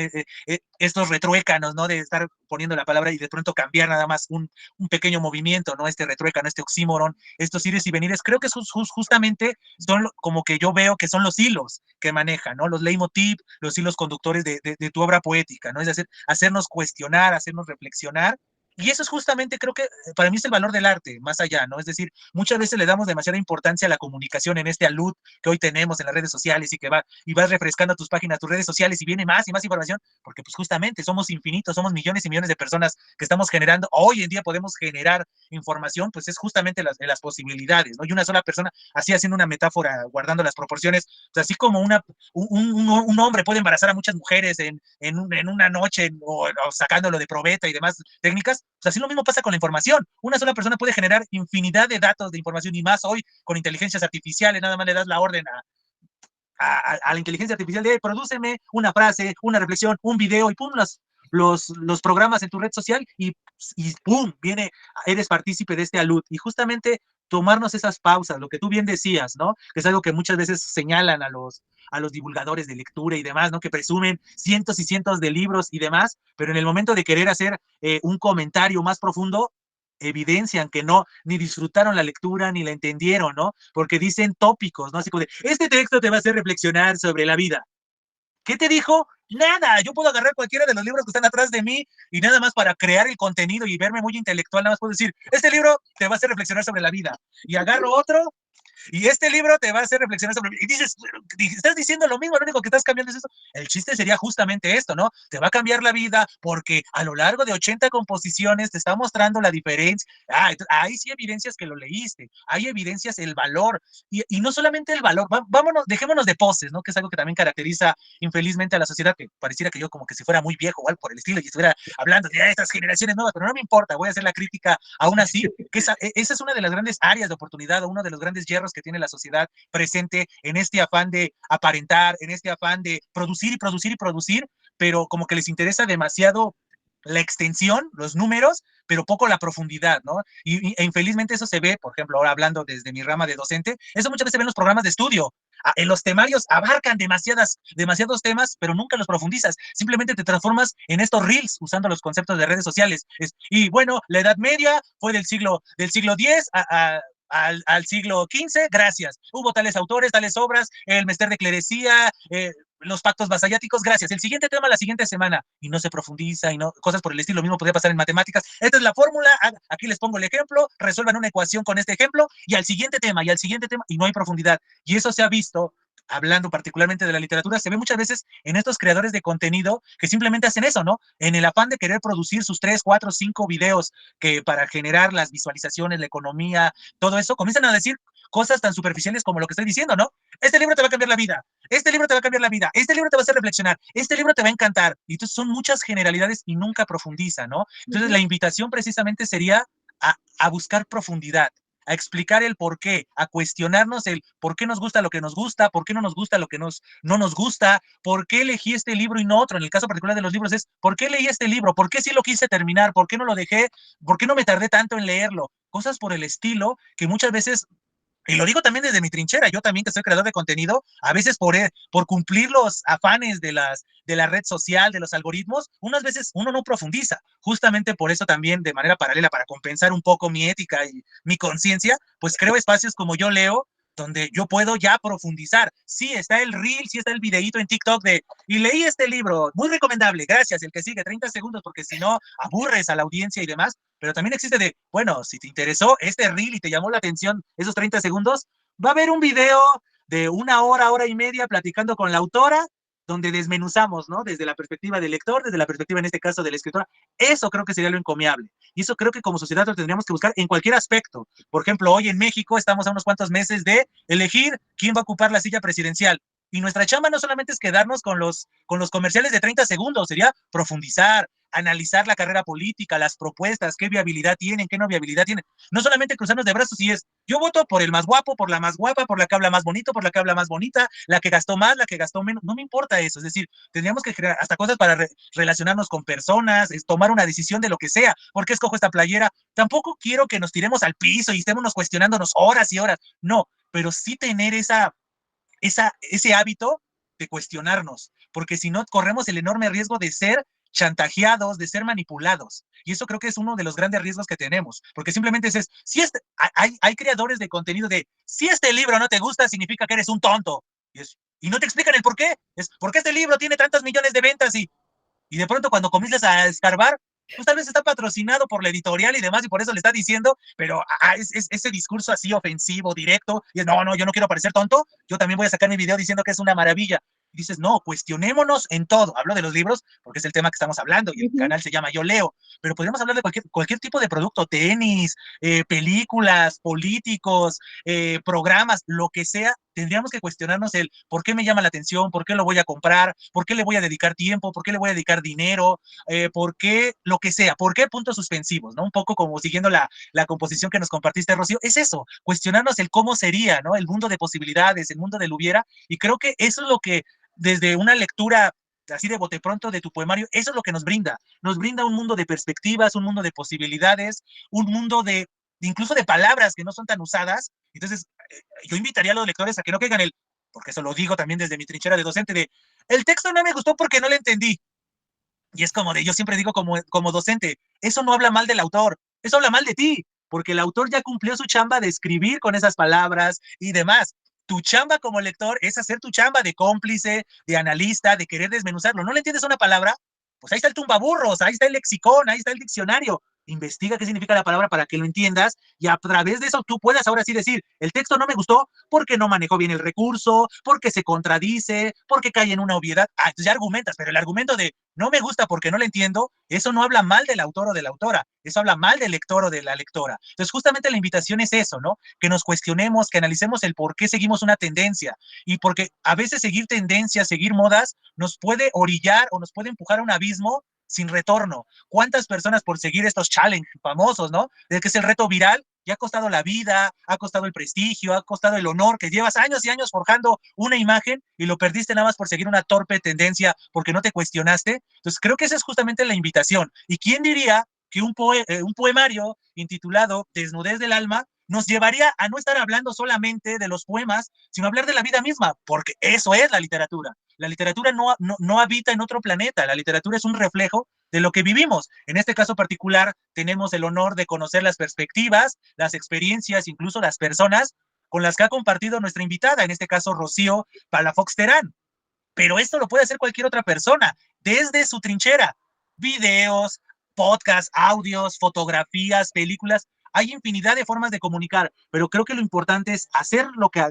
Estos retruécanos, ¿no? De estar poniendo la palabra y de pronto cambiar nada más un pequeño movimiento, ¿no? Este retruécano, este oxímoron, estos ires y venires, creo que justamente son como que yo veo que son los hilos que manejan, ¿no? Los leitmotiv, los hilos conductores de tu obra poética, ¿no? Es decir, hacernos cuestionar, hacernos reflexionar. Y eso es justamente, creo que para mí es el valor del arte, más allá, ¿no? Es decir, muchas veces le damos demasiada importancia a la comunicación en este alud que hoy tenemos en las redes sociales y vas refrescando tus páginas, tus redes sociales y viene más y más información, porque pues justamente somos infinitos, somos millones y millones de personas que estamos generando, hoy en día podemos generar información, pues es justamente las posibilidades, ¿no? Y una sola persona, así haciendo una metáfora, guardando las proporciones, pues así como un hombre puede embarazar a muchas mujeres en una noche o sacándolo de probeta y demás técnicas, pues así lo mismo pasa con la información. Una sola persona puede generar infinidad de datos de información y más hoy con inteligencias artificiales, nada más le das la orden a la inteligencia artificial de prodúceme una frase, una reflexión, un video y pum, los programas en tu red social y pum, eres partícipe de este alud. Y justamente tomarnos esas pausas, lo que tú bien decías, ¿no? Que es algo que muchas veces señalan a los divulgadores de lectura y demás, ¿no? Que presumen cientos y cientos de libros y demás, pero en el momento de querer hacer un comentario más profundo, evidencian que no, ni disfrutaron la lectura, ni la entendieron, ¿no? Porque dicen tópicos, ¿no? Así como de, este texto te va a hacer reflexionar sobre la vida. ¿Qué te dijo? Nada, yo puedo agarrar cualquiera de los libros que están atrás de mí y nada más para crear el contenido y verme muy intelectual, nada más puedo decir, este libro te va a hacer reflexionar sobre la vida. Y agarro otro y este libro te va a hacer reflexionar sobre... Y dices, estás diciendo lo mismo, lo único que estás cambiando es eso. El chiste sería justamente esto, ¿no? Te va a cambiar la vida porque a lo largo de 80 composiciones te está mostrando la diferencia. Hay sí evidencias que lo leíste, hay evidencias el valor. Y no solamente el valor, vámonos, dejémonos de poses, ¿no? Que es algo que también caracteriza infelizmente a la sociedad, que pareciera que yo como que si fuera muy viejo o algo por el estilo y estuviera hablando de estas generaciones nuevas, pero no me importa, voy a hacer la crítica aún así, que esa es una de las grandes áreas de oportunidad, o uno de los grandes hierros que tiene la sociedad presente en este afán de aparentar, en este afán de producir y producir y producir, pero como que les interesa demasiado la extensión, los números, pero poco la profundidad, ¿no? E infelizmente eso se ve, por ejemplo, ahora hablando desde mi rama de docente, eso muchas veces se ve en los programas de estudio. En los temarios abarcan demasiados temas, pero nunca los profundizas. Simplemente te transformas en estos reels usando los conceptos de redes sociales. Y bueno, la Edad Media fue del siglo X al siglo XV, gracias. Hubo tales autores, tales obras, el Mester de Clerecía, los pactos vasalláticos, gracias. El siguiente tema la siguiente semana, y no se profundiza, y no, cosas por el estilo, lo mismo podría pasar en matemáticas. Esta es la fórmula, aquí les pongo el ejemplo, resuelvan una ecuación con este ejemplo, y al siguiente tema, y no hay profundidad. Y eso se ha visto hablando particularmente de la literatura, se ve muchas veces en estos creadores de contenido que simplemente hacen eso, ¿no? En el afán de querer producir sus 3, 4, 5 videos que para generar las visualizaciones, la economía, todo eso, comienzan a decir cosas tan superficiales como lo que estoy diciendo, ¿no? Este libro te va a cambiar la vida, este libro te va a cambiar la vida, este libro te va a hacer reflexionar, este libro te va a encantar. Y entonces son muchas generalidades y nunca profundiza, ¿no? Entonces la invitación precisamente sería a buscar profundidad, a explicar el por qué, a cuestionarnos el por qué nos gusta lo que nos gusta, por qué no nos gusta lo que no nos gusta, por qué elegí este libro y no otro. En el caso particular de los libros es, ¿por qué leí este libro? ¿Por qué sí lo quise terminar? ¿Por qué no lo dejé? ¿Por qué no me tardé tanto en leerlo? Cosas por el estilo que muchas veces, y lo digo también desde mi trinchera, yo también que soy creador de contenido, a veces por cumplir los afanes de la red social, de los algoritmos, unas veces uno no profundiza. Justamente por eso también, de manera paralela, para compensar un poco mi ética y mi conciencia, pues creo espacios como Yo Leo, donde yo puedo ya profundizar. Sí, está el reel, sí está el videíto en TikTok y leí este libro, muy recomendable, gracias, el que sigue, 30 segundos, porque si no, aburres a la audiencia y demás, pero también existe bueno, si te interesó este reel y te llamó la atención esos 30 segundos, va a haber un video de una hora, hora y media platicando con la autora, donde desmenuzamos, ¿no? Desde la perspectiva del lector, desde la perspectiva, en este caso, de la escritora. Eso creo que sería lo encomiable. Y eso creo que como sociedad lo tendríamos que buscar en cualquier aspecto. Por ejemplo, hoy en México estamos a unos cuantos meses de elegir quién va a ocupar la silla presidencial. Y nuestra chamba no solamente es quedarnos con los comerciales de 30 segundos, sería profundizar, analizar la carrera política, las propuestas, qué viabilidad tienen, qué no viabilidad tienen. No solamente cruzarnos de brazos y yo voto por el más guapo, por la más guapa, por la que habla más bonito, por la que habla más bonita, la que gastó más, la que gastó menos. No me importa eso. Es decir, tendríamos que crear hasta cosas para relacionarnos con personas, tomar una decisión de lo que sea. ¿Por qué escojo esta playera? Tampoco quiero que nos tiremos al piso y estemos cuestionándonos horas y horas. No, pero sí tener ese hábito de cuestionarnos, porque si no corremos el enorme riesgo de ser chantajeados, de ser manipulados. Y eso creo que es uno de los grandes riesgos que tenemos, porque simplemente si hay creadores de contenido si este libro no te gusta, significa que eres un tonto. Y no te explican el por qué. ¿Por qué este libro tiene tantos millones de ventas? Y de pronto cuando comienzas a escarbar, pues tal vez está patrocinado por la editorial y demás, y por eso le está diciendo, pero es ese discurso así ofensivo, directo, y no, yo no quiero parecer tonto, yo también voy a sacar mi video diciendo que es una maravilla. Y dices, no, cuestionémonos en todo. Hablo de los libros porque es el tema que estamos hablando y el canal se llama Yo Leo, pero podríamos hablar de cualquier tipo de producto, tenis, películas, políticos, programas, lo que sea. Tendríamos que cuestionarnos el por qué me llama la atención, por qué lo voy a comprar, por qué le voy a dedicar tiempo, por qué le voy a dedicar dinero, por qué lo que sea, por qué puntos suspensivos, ¿no? Un poco como siguiendo la composición que nos compartiste, Rocío, es eso, cuestionarnos el cómo sería, ¿no? El mundo de posibilidades, el mundo del hubiera, y creo que eso es lo que desde una lectura así de bote pronto de tu poemario, eso es lo que nos brinda un mundo de perspectivas, un mundo de posibilidades, un mundo de incluso de palabras que no son tan usadas. Entonces, yo invitaría a los lectores a que no caigan porque eso lo digo también desde mi trinchera de docente, el texto no me gustó porque no lo entendí. Y es como yo siempre digo como docente, eso no habla mal del autor, eso habla mal de ti, porque el autor ya cumplió su chamba de escribir con esas palabras y demás. Tu chamba como lector es hacer tu chamba de cómplice, de analista, de querer desmenuzarlo. ¿No le entiendes una palabra? Pues ahí está el tumbaburros, ahí está el lexicón, ahí está el diccionario. Investiga qué significa la palabra para que lo entiendas y a través de eso tú puedas ahora sí decir, el texto no me gustó porque no manejó bien el recurso, porque se contradice, porque cae en una obviedad. Ya argumentas, pero el argumento de no me gusta porque no lo entiendo, eso no habla mal del autor o de la autora, eso habla mal del lector o de la lectora. Entonces justamente la invitación es eso, ¿no? Que nos cuestionemos, que analicemos el por qué seguimos una tendencia y porque a veces seguir tendencias, seguir modas, nos puede orillar o nos puede empujar a un abismo sin retorno. ¿Cuántas personas por seguir estos challenges famosos, ¿no? De que es el reto viral, ya ha costado la vida, ha costado el prestigio, ha costado el honor, que llevas años y años forjando una imagen y lo perdiste nada más por seguir una torpe tendencia porque no te cuestionaste? Entonces creo que esa es justamente la invitación. ¿Y quién diría que un poemario intitulado Desnudez del Alma nos llevaría a no estar hablando solamente de los poemas, sino hablar de la vida misma? Porque eso es la literatura. La literatura no habita en otro planeta, la literatura es un reflejo de lo que vivimos. En este caso particular, tenemos el honor de conocer las perspectivas, las experiencias, incluso las personas con las que ha compartido nuestra invitada, en este caso Rocío Palafox Terán. Pero esto lo puede hacer cualquier otra persona, desde su trinchera. Videos, podcasts, audios, fotografías, películas. Hay infinidad de formas de comunicar, pero creo que lo importante es hacer lo que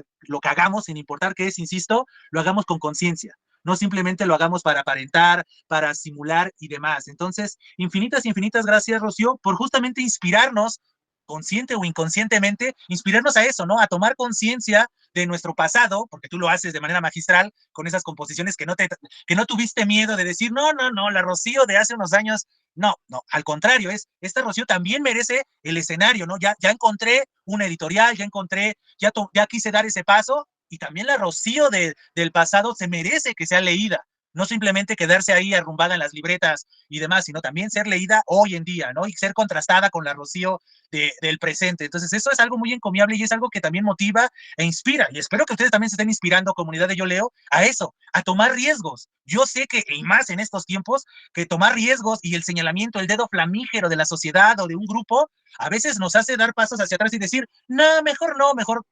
hagamos, sin importar qué es, insisto, lo hagamos con conciencia. No simplemente lo hagamos para aparentar, para simular y demás. Entonces, infinitas gracias, Rocío, por justamente inspirarnos, consciente o inconscientemente, inspirarnos a eso, ¿no? A tomar conciencia de nuestro pasado, porque tú lo haces de manera magistral con esas composiciones que no tuviste miedo de decir, no, la Rocío de hace unos años No, no, al contrario, esta Rocío también merece el escenario, ¿no? Ya encontré una editorial, ya quise dar ese paso, y también la Rocío del pasado se merece que sea leída, no simplemente quedarse ahí arrumbada en las libretas y demás, sino también ser leída hoy en día, ¿no? Y ser contrastada con la Rocío del presente. Entonces, eso es algo muy encomiable y es algo que también motiva e inspira. Y espero que ustedes también se estén inspirando, comunidad de Yo Leo, a eso, a tomar riesgos. Yo sé que, y más en estos tiempos, que tomar riesgos y el señalamiento, el dedo flamígero de la sociedad o de un grupo, a veces nos hace dar pasos hacia atrás y decir, no, mejor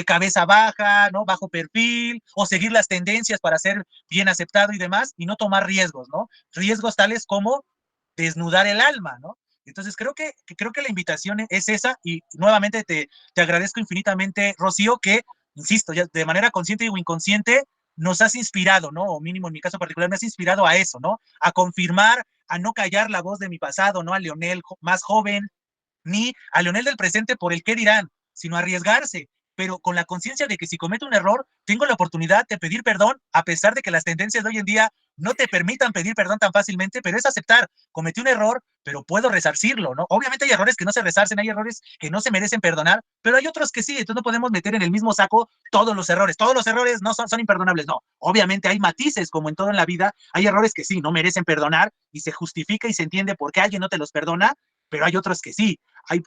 cabeza baja, ¿no? Bajo perfil, o seguir las tendencias para ser bien aceptado y demás, y no tomar riesgos, ¿no? Riesgos tales como desnudar el alma, ¿no? Entonces creo que la invitación es esa, y nuevamente te agradezco infinitamente, Rocío, que, insisto, ya de manera consciente o inconsciente, nos has inspirado, ¿no? O mínimo en mi caso particular, me has inspirado a eso, ¿no? A confirmar, a no callar la voz de mi pasado, ¿no? A Leonel más joven, ni a Leonel del presente por el qué dirán, sino arriesgarse, pero con la conciencia de que si cometo un error, tengo la oportunidad de pedir perdón, a pesar de que las tendencias de hoy en día no te permitan pedir perdón tan fácilmente, pero es aceptar, cometí un error, pero puedo resarcirlo, ¿no? Obviamente hay errores que no se resarcen, hay errores que no se merecen perdonar, pero hay otros que sí, entonces no podemos meter en el mismo saco todos los errores no son imperdonables, no. Obviamente hay matices, como en todo en la vida, hay errores que sí, no merecen perdonar, y se justifica y se entiende por qué alguien no te los perdona, pero hay otros que sí.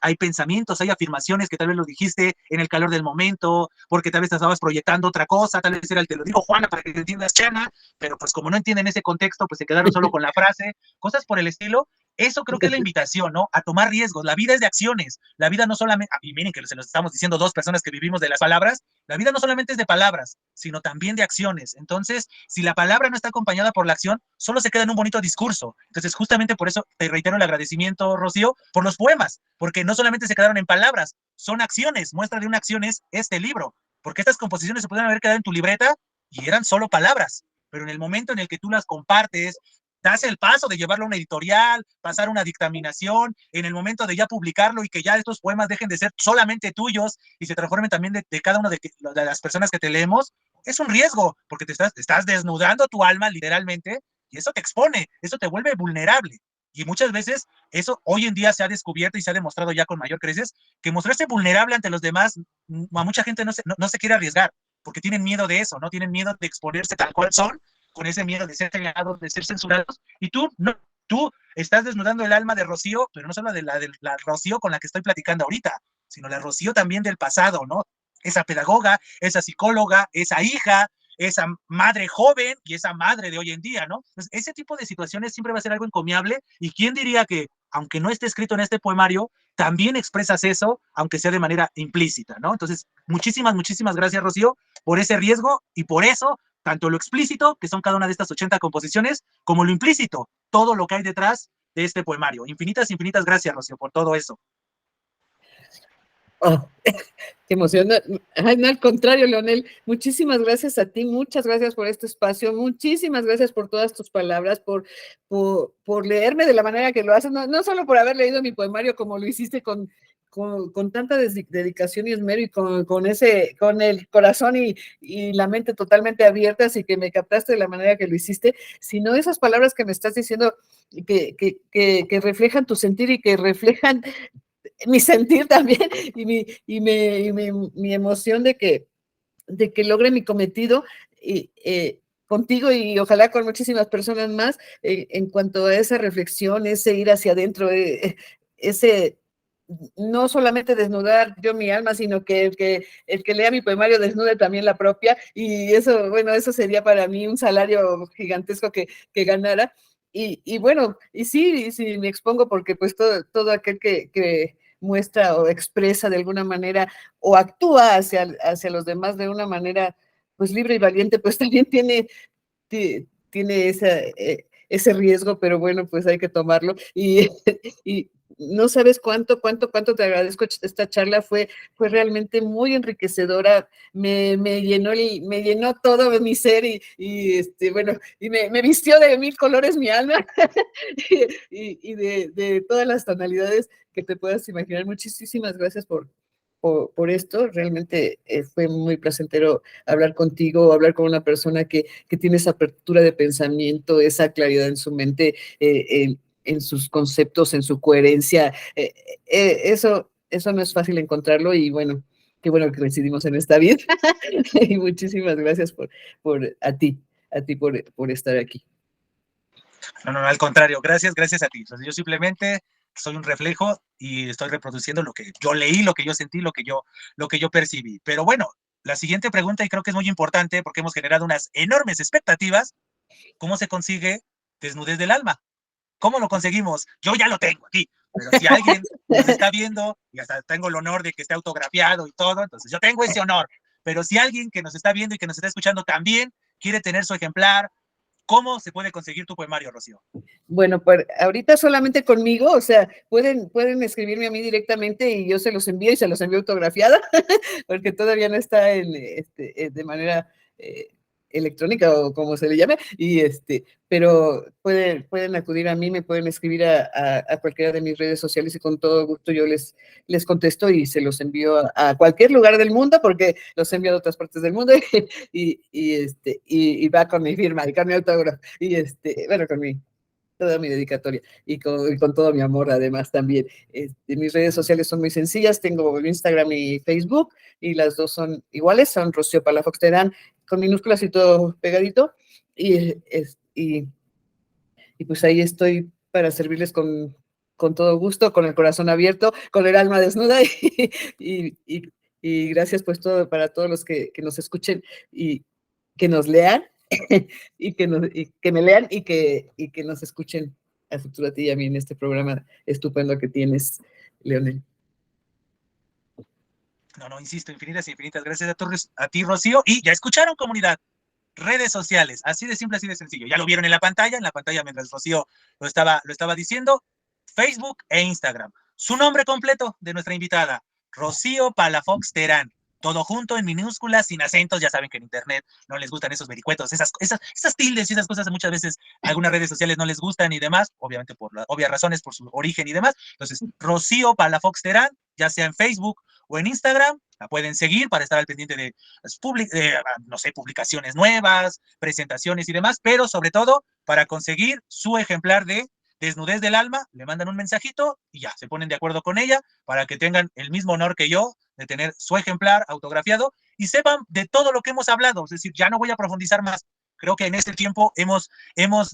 Hay pensamientos, hay afirmaciones que tal vez lo dijiste en el calor del momento, porque tal vez te estabas proyectando otra cosa, tal vez era el te lo digo Juana para que entiendas Chana, pero pues como no entienden ese contexto, pues se quedaron solo con la frase, cosas por el estilo. Eso creo que es la invitación, ¿no? A tomar riesgos. La vida es de acciones. La vida no solamente, y miren que se los estamos diciendo dos personas que vivimos de las palabras, la vida no solamente es de palabras, sino también de acciones. Entonces, si la palabra no está acompañada por la acción, solo se queda en un bonito discurso. Entonces, justamente por eso te reitero el agradecimiento, Rocío, por los poemas, porque no solamente se quedaron en palabras, son acciones. Muestra de una acción es este libro, porque estas composiciones se pudieron haber quedado en tu libreta y eran solo palabras, pero en el momento en el que tú las compartes, das el paso de llevarlo a una editorial, pasar una dictaminación, en el momento de ya publicarlo y que ya estos poemas dejen de ser solamente tuyos y se transformen también de cada una de las personas que te leemos, es un riesgo, porque te estás desnudando tu alma literalmente, y eso te expone, eso te vuelve vulnerable. Y muchas veces eso hoy en día se ha descubierto y se ha demostrado ya con mayor creces, que mostrarse vulnerable ante los demás, a mucha gente no se quiere arriesgar, porque tienen miedo de eso, no tienen miedo de exponerse tal cual son, con ese miedo de ser señalados, de ser censurados, y tú no, tú estás desnudando el alma de Rocío, pero no solo de la Rocío con la que estoy platicando ahorita, sino la Rocío también del pasado, ¿no? Esa pedagoga, esa psicóloga, esa hija, esa madre joven y esa madre de hoy en día, ¿no? Entonces, ese tipo de situaciones siempre va a ser algo encomiable, y quién diría que, aunque no esté escrito en este poemario, también expresas eso, aunque sea de manera implícita, ¿no? Entonces, muchísimas gracias, Rocío, por ese riesgo y por eso, tanto lo explícito, que son cada una de estas 80 composiciones, como lo implícito, todo lo que hay detrás de este poemario. Infinitas gracias, Rocío, por todo eso. Oh, qué emoción. Ay, no, al contrario, Leonel, muchísimas gracias a ti, muchas gracias por este espacio, muchísimas gracias por todas tus palabras, por leerme de la manera que lo haces, no solo por haber leído mi poemario como lo hiciste con tanta dedicación y esmero, y con el corazón y la mente totalmente abiertas, y que me captaste de la manera que lo hiciste, sino esas palabras que me estás diciendo que reflejan tu sentir y que reflejan mi sentir también, mi emoción de que logre mi cometido, contigo y ojalá con muchísimas personas más, en cuanto a esa reflexión, ese ir hacia adentro, ese no solamente desnudar yo mi alma, sino que el que lea mi poemario desnude también la propia, y eso, bueno, eso sería para mí un salario gigantesco que ganara. Y bueno, y sí me expongo, porque pues todo aquel que muestra o expresa de alguna manera o actúa hacia los demás de una manera pues libre y valiente, pues también tiene ese riesgo, pero bueno, pues hay que tomarlo. Y no sabes cuánto te agradezco esta charla, fue realmente muy enriquecedora, me llenó todo mi ser, bueno, y me vistió de mil colores mi alma, y de todas las tonalidades que te puedas imaginar. Muchísimas gracias por esto. Realmente fue muy placentero hablar contigo, hablar con una persona que tiene esa apertura de pensamiento, esa claridad en su mente, en sus conceptos, en su coherencia. Eso no es fácil encontrarlo y bueno, qué bueno que coincidimos en esta vida. Y muchísimas gracias a ti por estar aquí. No, al contrario, gracias a ti. Entonces, yo simplemente soy un reflejo y estoy reproduciendo lo que yo leí, lo que yo sentí, lo que yo percibí. Pero bueno, la siguiente pregunta, y creo que es muy importante porque hemos generado unas enormes expectativas, ¿cómo se consigue desnudez del alma? ¿Cómo lo conseguimos? Yo ya lo tengo aquí, pero si alguien nos está viendo, y hasta tengo el honor de que esté autografiado y todo, entonces yo tengo ese honor, pero si alguien que nos está viendo y que nos está escuchando también quiere tener su ejemplar, ¿cómo se puede conseguir tu poemario, Rocío? Bueno, pues ahorita solamente conmigo, o sea, pueden escribirme a mí directamente y yo se los envío y se los envío autografiada, porque todavía no está de manera electrónica o como se le llame, pero pueden acudir a mí, me pueden escribir a cualquiera de mis redes sociales y con todo gusto yo les contesto y se los envío a cualquier lugar del mundo, porque los envío a otras partes del mundo y va con mi firma y con mi autógrafo bueno, toda mi dedicatoria y con todo mi amor además también. Mis redes sociales son muy sencillas, tengo Instagram y Facebook y las dos son iguales, son Rocío Palafox Terán, con minúsculas y todo pegadito y, y, y pues ahí estoy para servirles con todo gusto, con el corazón abierto, con el alma desnuda y, y, y gracias pues para todos los que nos escuchen y que nos lean y que me lean y que nos escuchen a futuro a ti y a mí en este programa estupendo que tienes, Leonel. No, insisto, infinitas y infinitas gracias a ti, Rocío. Y ya escucharon, comunidad, redes sociales, así de simple, así de sencillo. Ya lo vieron en la pantalla mientras Rocío lo estaba diciendo, Facebook e Instagram. Su nombre completo de nuestra invitada, Rocío Palafox Terán. Todo junto en minúsculas, sin acentos. Ya saben que en internet no les gustan esos vericuetos, esas tildes y esas cosas muchas veces algunas redes sociales no les gustan y demás, obviamente por las obvias razones, por su origen y demás. Entonces, Rocío Palafox Terán, ya sea en Facebook o en Instagram, la pueden seguir para estar al pendiente de, no sé, publicaciones nuevas, presentaciones y demás, pero sobre todo para conseguir su ejemplar de Desnudez del Alma, le mandan un mensajito y ya, se ponen de acuerdo con ella para que tengan el mismo honor que yo de tener su ejemplar autografiado y sepan de todo lo que hemos hablado. Es decir, ya no voy a profundizar más. Creo que en este tiempo hemos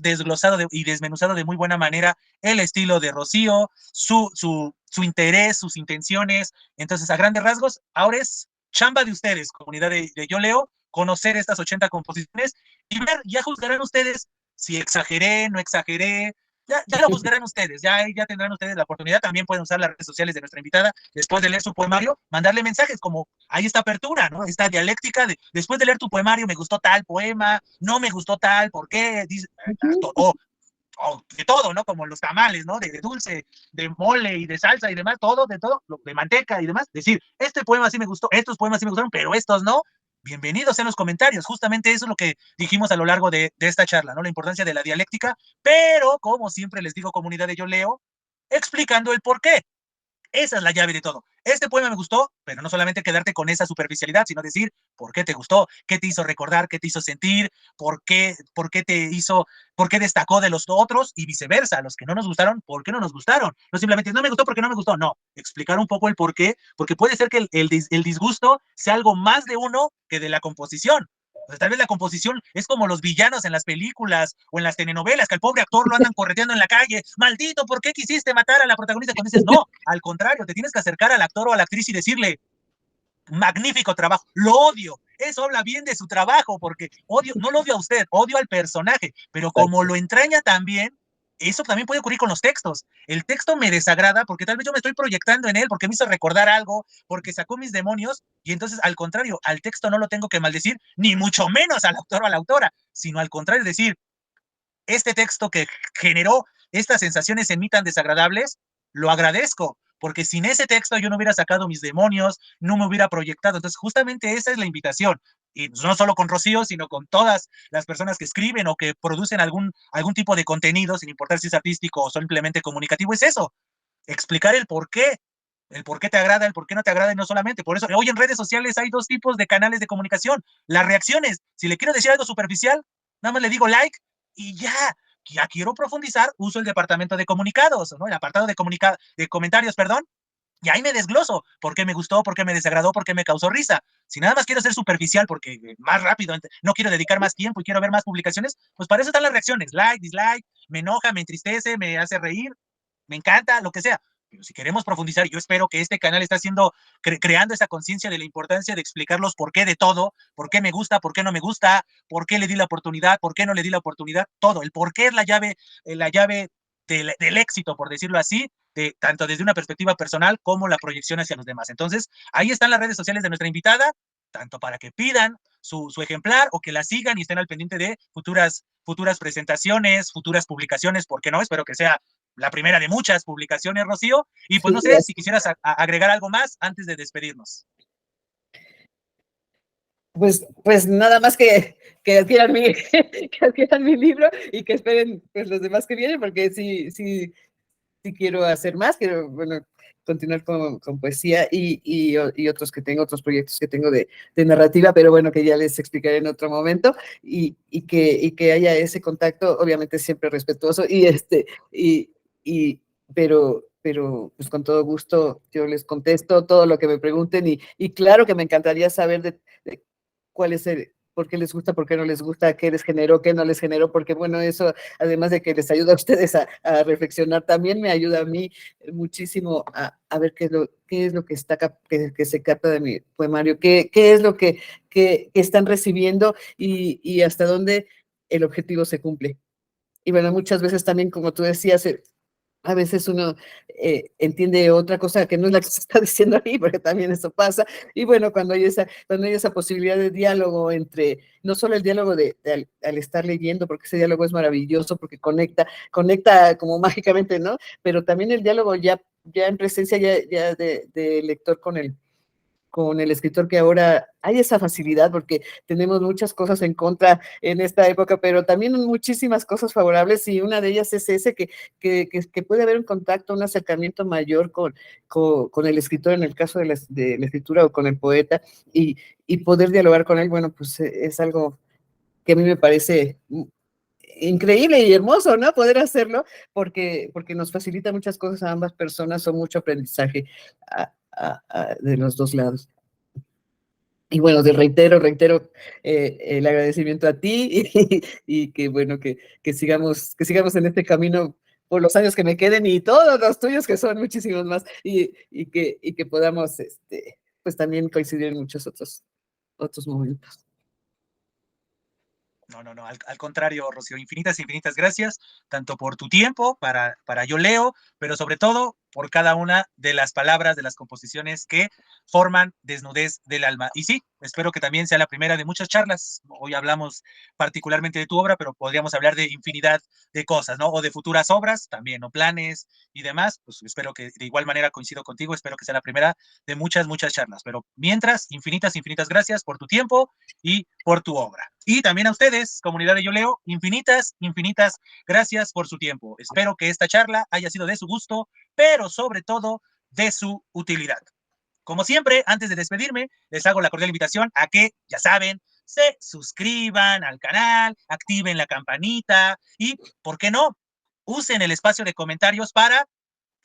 desglosado y desmenuzado de muy buena manera el estilo de Rocío, su interés, sus intenciones. Entonces, a grandes rasgos, ahora es chamba de ustedes, comunidad de Yo Leo, conocer estas 80 composiciones y ver, ya juzgarán ustedes si exageré, no exageré, ya lo juzgarán ustedes, ya tendrán ustedes la oportunidad. También pueden usar las redes sociales de nuestra invitada después de leer su poemario, mandarle mensajes como hay esta apertura, ¿no? Esta dialéctica de después de leer tu poemario, me gustó tal poema, no me gustó tal, ¿por qué? O de todo, ¿no? Como los tamales, ¿no? De dulce, de mole y de salsa y demás, todo, de manteca y demás. Decir, este poema sí me gustó, estos poemas sí me gustaron, pero estos no. Bienvenidos en los comentarios. Justamente eso es lo que dijimos a lo largo de esta charla, ¿no? La importancia de la dialéctica, pero como siempre les digo, comunidad de Yo Leo, explicando el por qué. Esa es la llave de todo. Este poema me gustó, pero no solamente quedarte con esa superficialidad, sino decir por qué te gustó, qué te hizo recordar, qué te hizo sentir, por qué destacó de los otros y viceversa. Los que no nos gustaron, ¿por qué no nos gustaron? No simplemente no me gustó porque no me gustó, no. Explicar un poco el por qué, porque puede ser que el disgusto sea algo más de uno que de la composición. O sea, tal vez la composición es como los villanos en las películas o en las telenovelas, que al pobre actor lo andan correteando en la calle. Maldito, ¿por qué quisiste matar a la protagonista? Cuando dices, no, al contrario, te tienes que acercar al actor o a la actriz y decirle, magnífico trabajo, lo odio. Eso habla bien de su trabajo, porque odio, no lo odio a usted, odio al personaje, pero como lo entraña también, eso también puede ocurrir con los textos. El texto me desagrada porque tal vez yo me estoy proyectando en él, porque me hizo recordar algo, porque sacó mis demonios, y entonces al contrario, al texto no lo tengo que maldecir, ni mucho menos al autor o a la autora, sino al contrario, decir, este texto que generó estas sensaciones en mí tan desagradables, lo agradezco, porque sin ese texto yo no hubiera sacado mis demonios, no me hubiera proyectado. Entonces, justamente esa es la invitación. Y no solo con Rocío, sino con todas las personas que escriben o que producen algún tipo de contenido, sin importar si es artístico o simplemente comunicativo, es eso, explicar el por qué te agrada, el por qué no te agrada, y no solamente. Por eso, hoy en redes sociales hay dos tipos de canales de comunicación. Las reacciones, si le quiero decir algo superficial, nada más le digo like y ya. ya quiero profundizar, uso el departamento de comunicados, ¿no? El apartado de comentarios, perdón, y ahí me desgloso por qué me gustó, por qué me desagradó, por qué me causó risa. Si nada más quiero ser superficial porque más rápido, no quiero dedicar más tiempo y quiero ver más publicaciones, pues para eso están las reacciones, like, dislike, me enoja, me entristece, me hace reír, me encanta, lo que sea. Pero si queremos profundizar, yo espero que este canal está haciendo, creando esa conciencia de la importancia de explicar los por qué de todo, por qué me gusta, por qué no me gusta, por qué le di la oportunidad, por qué no le di la oportunidad, todo. El por qué es la llave del éxito, por decirlo así, tanto desde una perspectiva personal como la proyección hacia los demás. Entonces, ahí están las redes sociales de nuestra invitada, tanto para que pidan su ejemplar o que la sigan y estén al pendiente de futuras presentaciones, futuras publicaciones, ¿por qué no? Espero que sea la primera de muchas publicaciones, Rocío. Y pues no sé si quisieras agregar algo más antes de despedirnos. Pues nada más que adquieran que adquieran mi libro y que esperen pues, los demás que vienen, porque sí quiero hacer más, quiero, bueno, continuar con poesía y otros que tengo, otros proyectos que tengo de narrativa, pero bueno, que ya les explicaré en otro momento, y que haya ese contacto, obviamente siempre respetuoso, pero pues con todo gusto yo les contesto todo lo que me pregunten, y claro que me encantaría saber de cuál es por qué les gusta, por qué no les gusta, qué les generó, qué no les generó, porque bueno, eso, además de que les ayuda a ustedes a reflexionar, también me ayuda a mí muchísimo a ver qué es lo que que se capta de mi poemario, qué es lo que están recibiendo y hasta dónde el objetivo se cumple. Y bueno, muchas veces también, como tú decías, a veces uno entiende otra cosa que no es la que se está diciendo ahí, porque también eso pasa. Y bueno, cuando hay esa posibilidad de diálogo entre, no solo el diálogo al estar leyendo, porque ese diálogo es maravilloso, porque conecta como mágicamente, ¿no? Pero también el diálogo ya en presencia ya de lector con el escritor, que ahora hay esa facilidad porque tenemos muchas cosas en contra en esta época, pero también muchísimas cosas favorables, y una de ellas es ese que puede haber un contacto, un acercamiento mayor con el escritor en el caso de la escritura, o con el poeta, y poder dialogar con él. Bueno, pues es algo que a mí me parece increíble y hermoso, ¿no? Poder hacerlo, porque nos facilita muchas cosas a ambas personas, o mucho aprendizaje de los dos lados. Y bueno, reitero el agradecimiento a ti, y que bueno, que sigamos en este camino por los años que me queden, y todos los tuyos, que son muchísimos más, y que podamos pues también coincidir en muchos otros momentos. No, al contrario, Rocío, infinitas gracias, tanto por tu tiempo para Yo Leo, pero sobre todo por cada una de las palabras, de las composiciones que forman Desnudez del Alma. Y sí, espero que también sea la primera de muchas charlas. Hoy hablamos particularmente de tu obra, pero podríamos hablar de infinidad de cosas, ¿no? O de futuras obras también, o planes y demás. Pues espero que de igual manera coincido contigo, espero que sea la primera de muchas charlas. Pero mientras, infinitas gracias por tu tiempo y por tu obra. Y también a ustedes, comunidad de Yo Leo, infinitas gracias por su tiempo. Espero que esta charla haya sido de su gusto, pero sobre todo de su utilidad. Como siempre, antes de despedirme, les hago la cordial invitación a que, ya saben, se suscriban al canal, activen la campanita y, ¿por qué no?, usen el espacio de comentarios para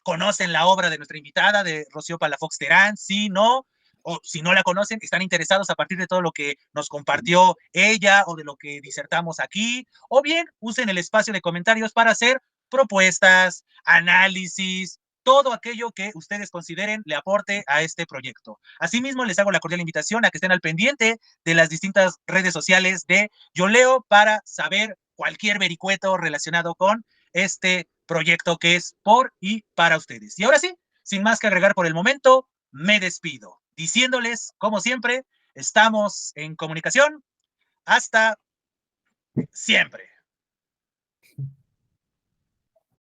conocen la obra de nuestra invitada, de Rocío Palafox Terán, sí, no, o si no la conocen, están interesados a partir de todo lo que nos compartió ella o de lo que disertamos aquí, o bien usen el espacio de comentarios para hacer propuestas, análisis, todo aquello que ustedes consideren le aporte a este proyecto. Asimismo, les hago la cordial invitación a que estén al pendiente de las distintas redes sociales de Yo Leo para saber cualquier vericueto relacionado con este proyecto que es por y para ustedes. Y ahora sí, sin más que agregar por el momento, me despido, diciéndoles, como siempre, estamos en comunicación. Hasta siempre.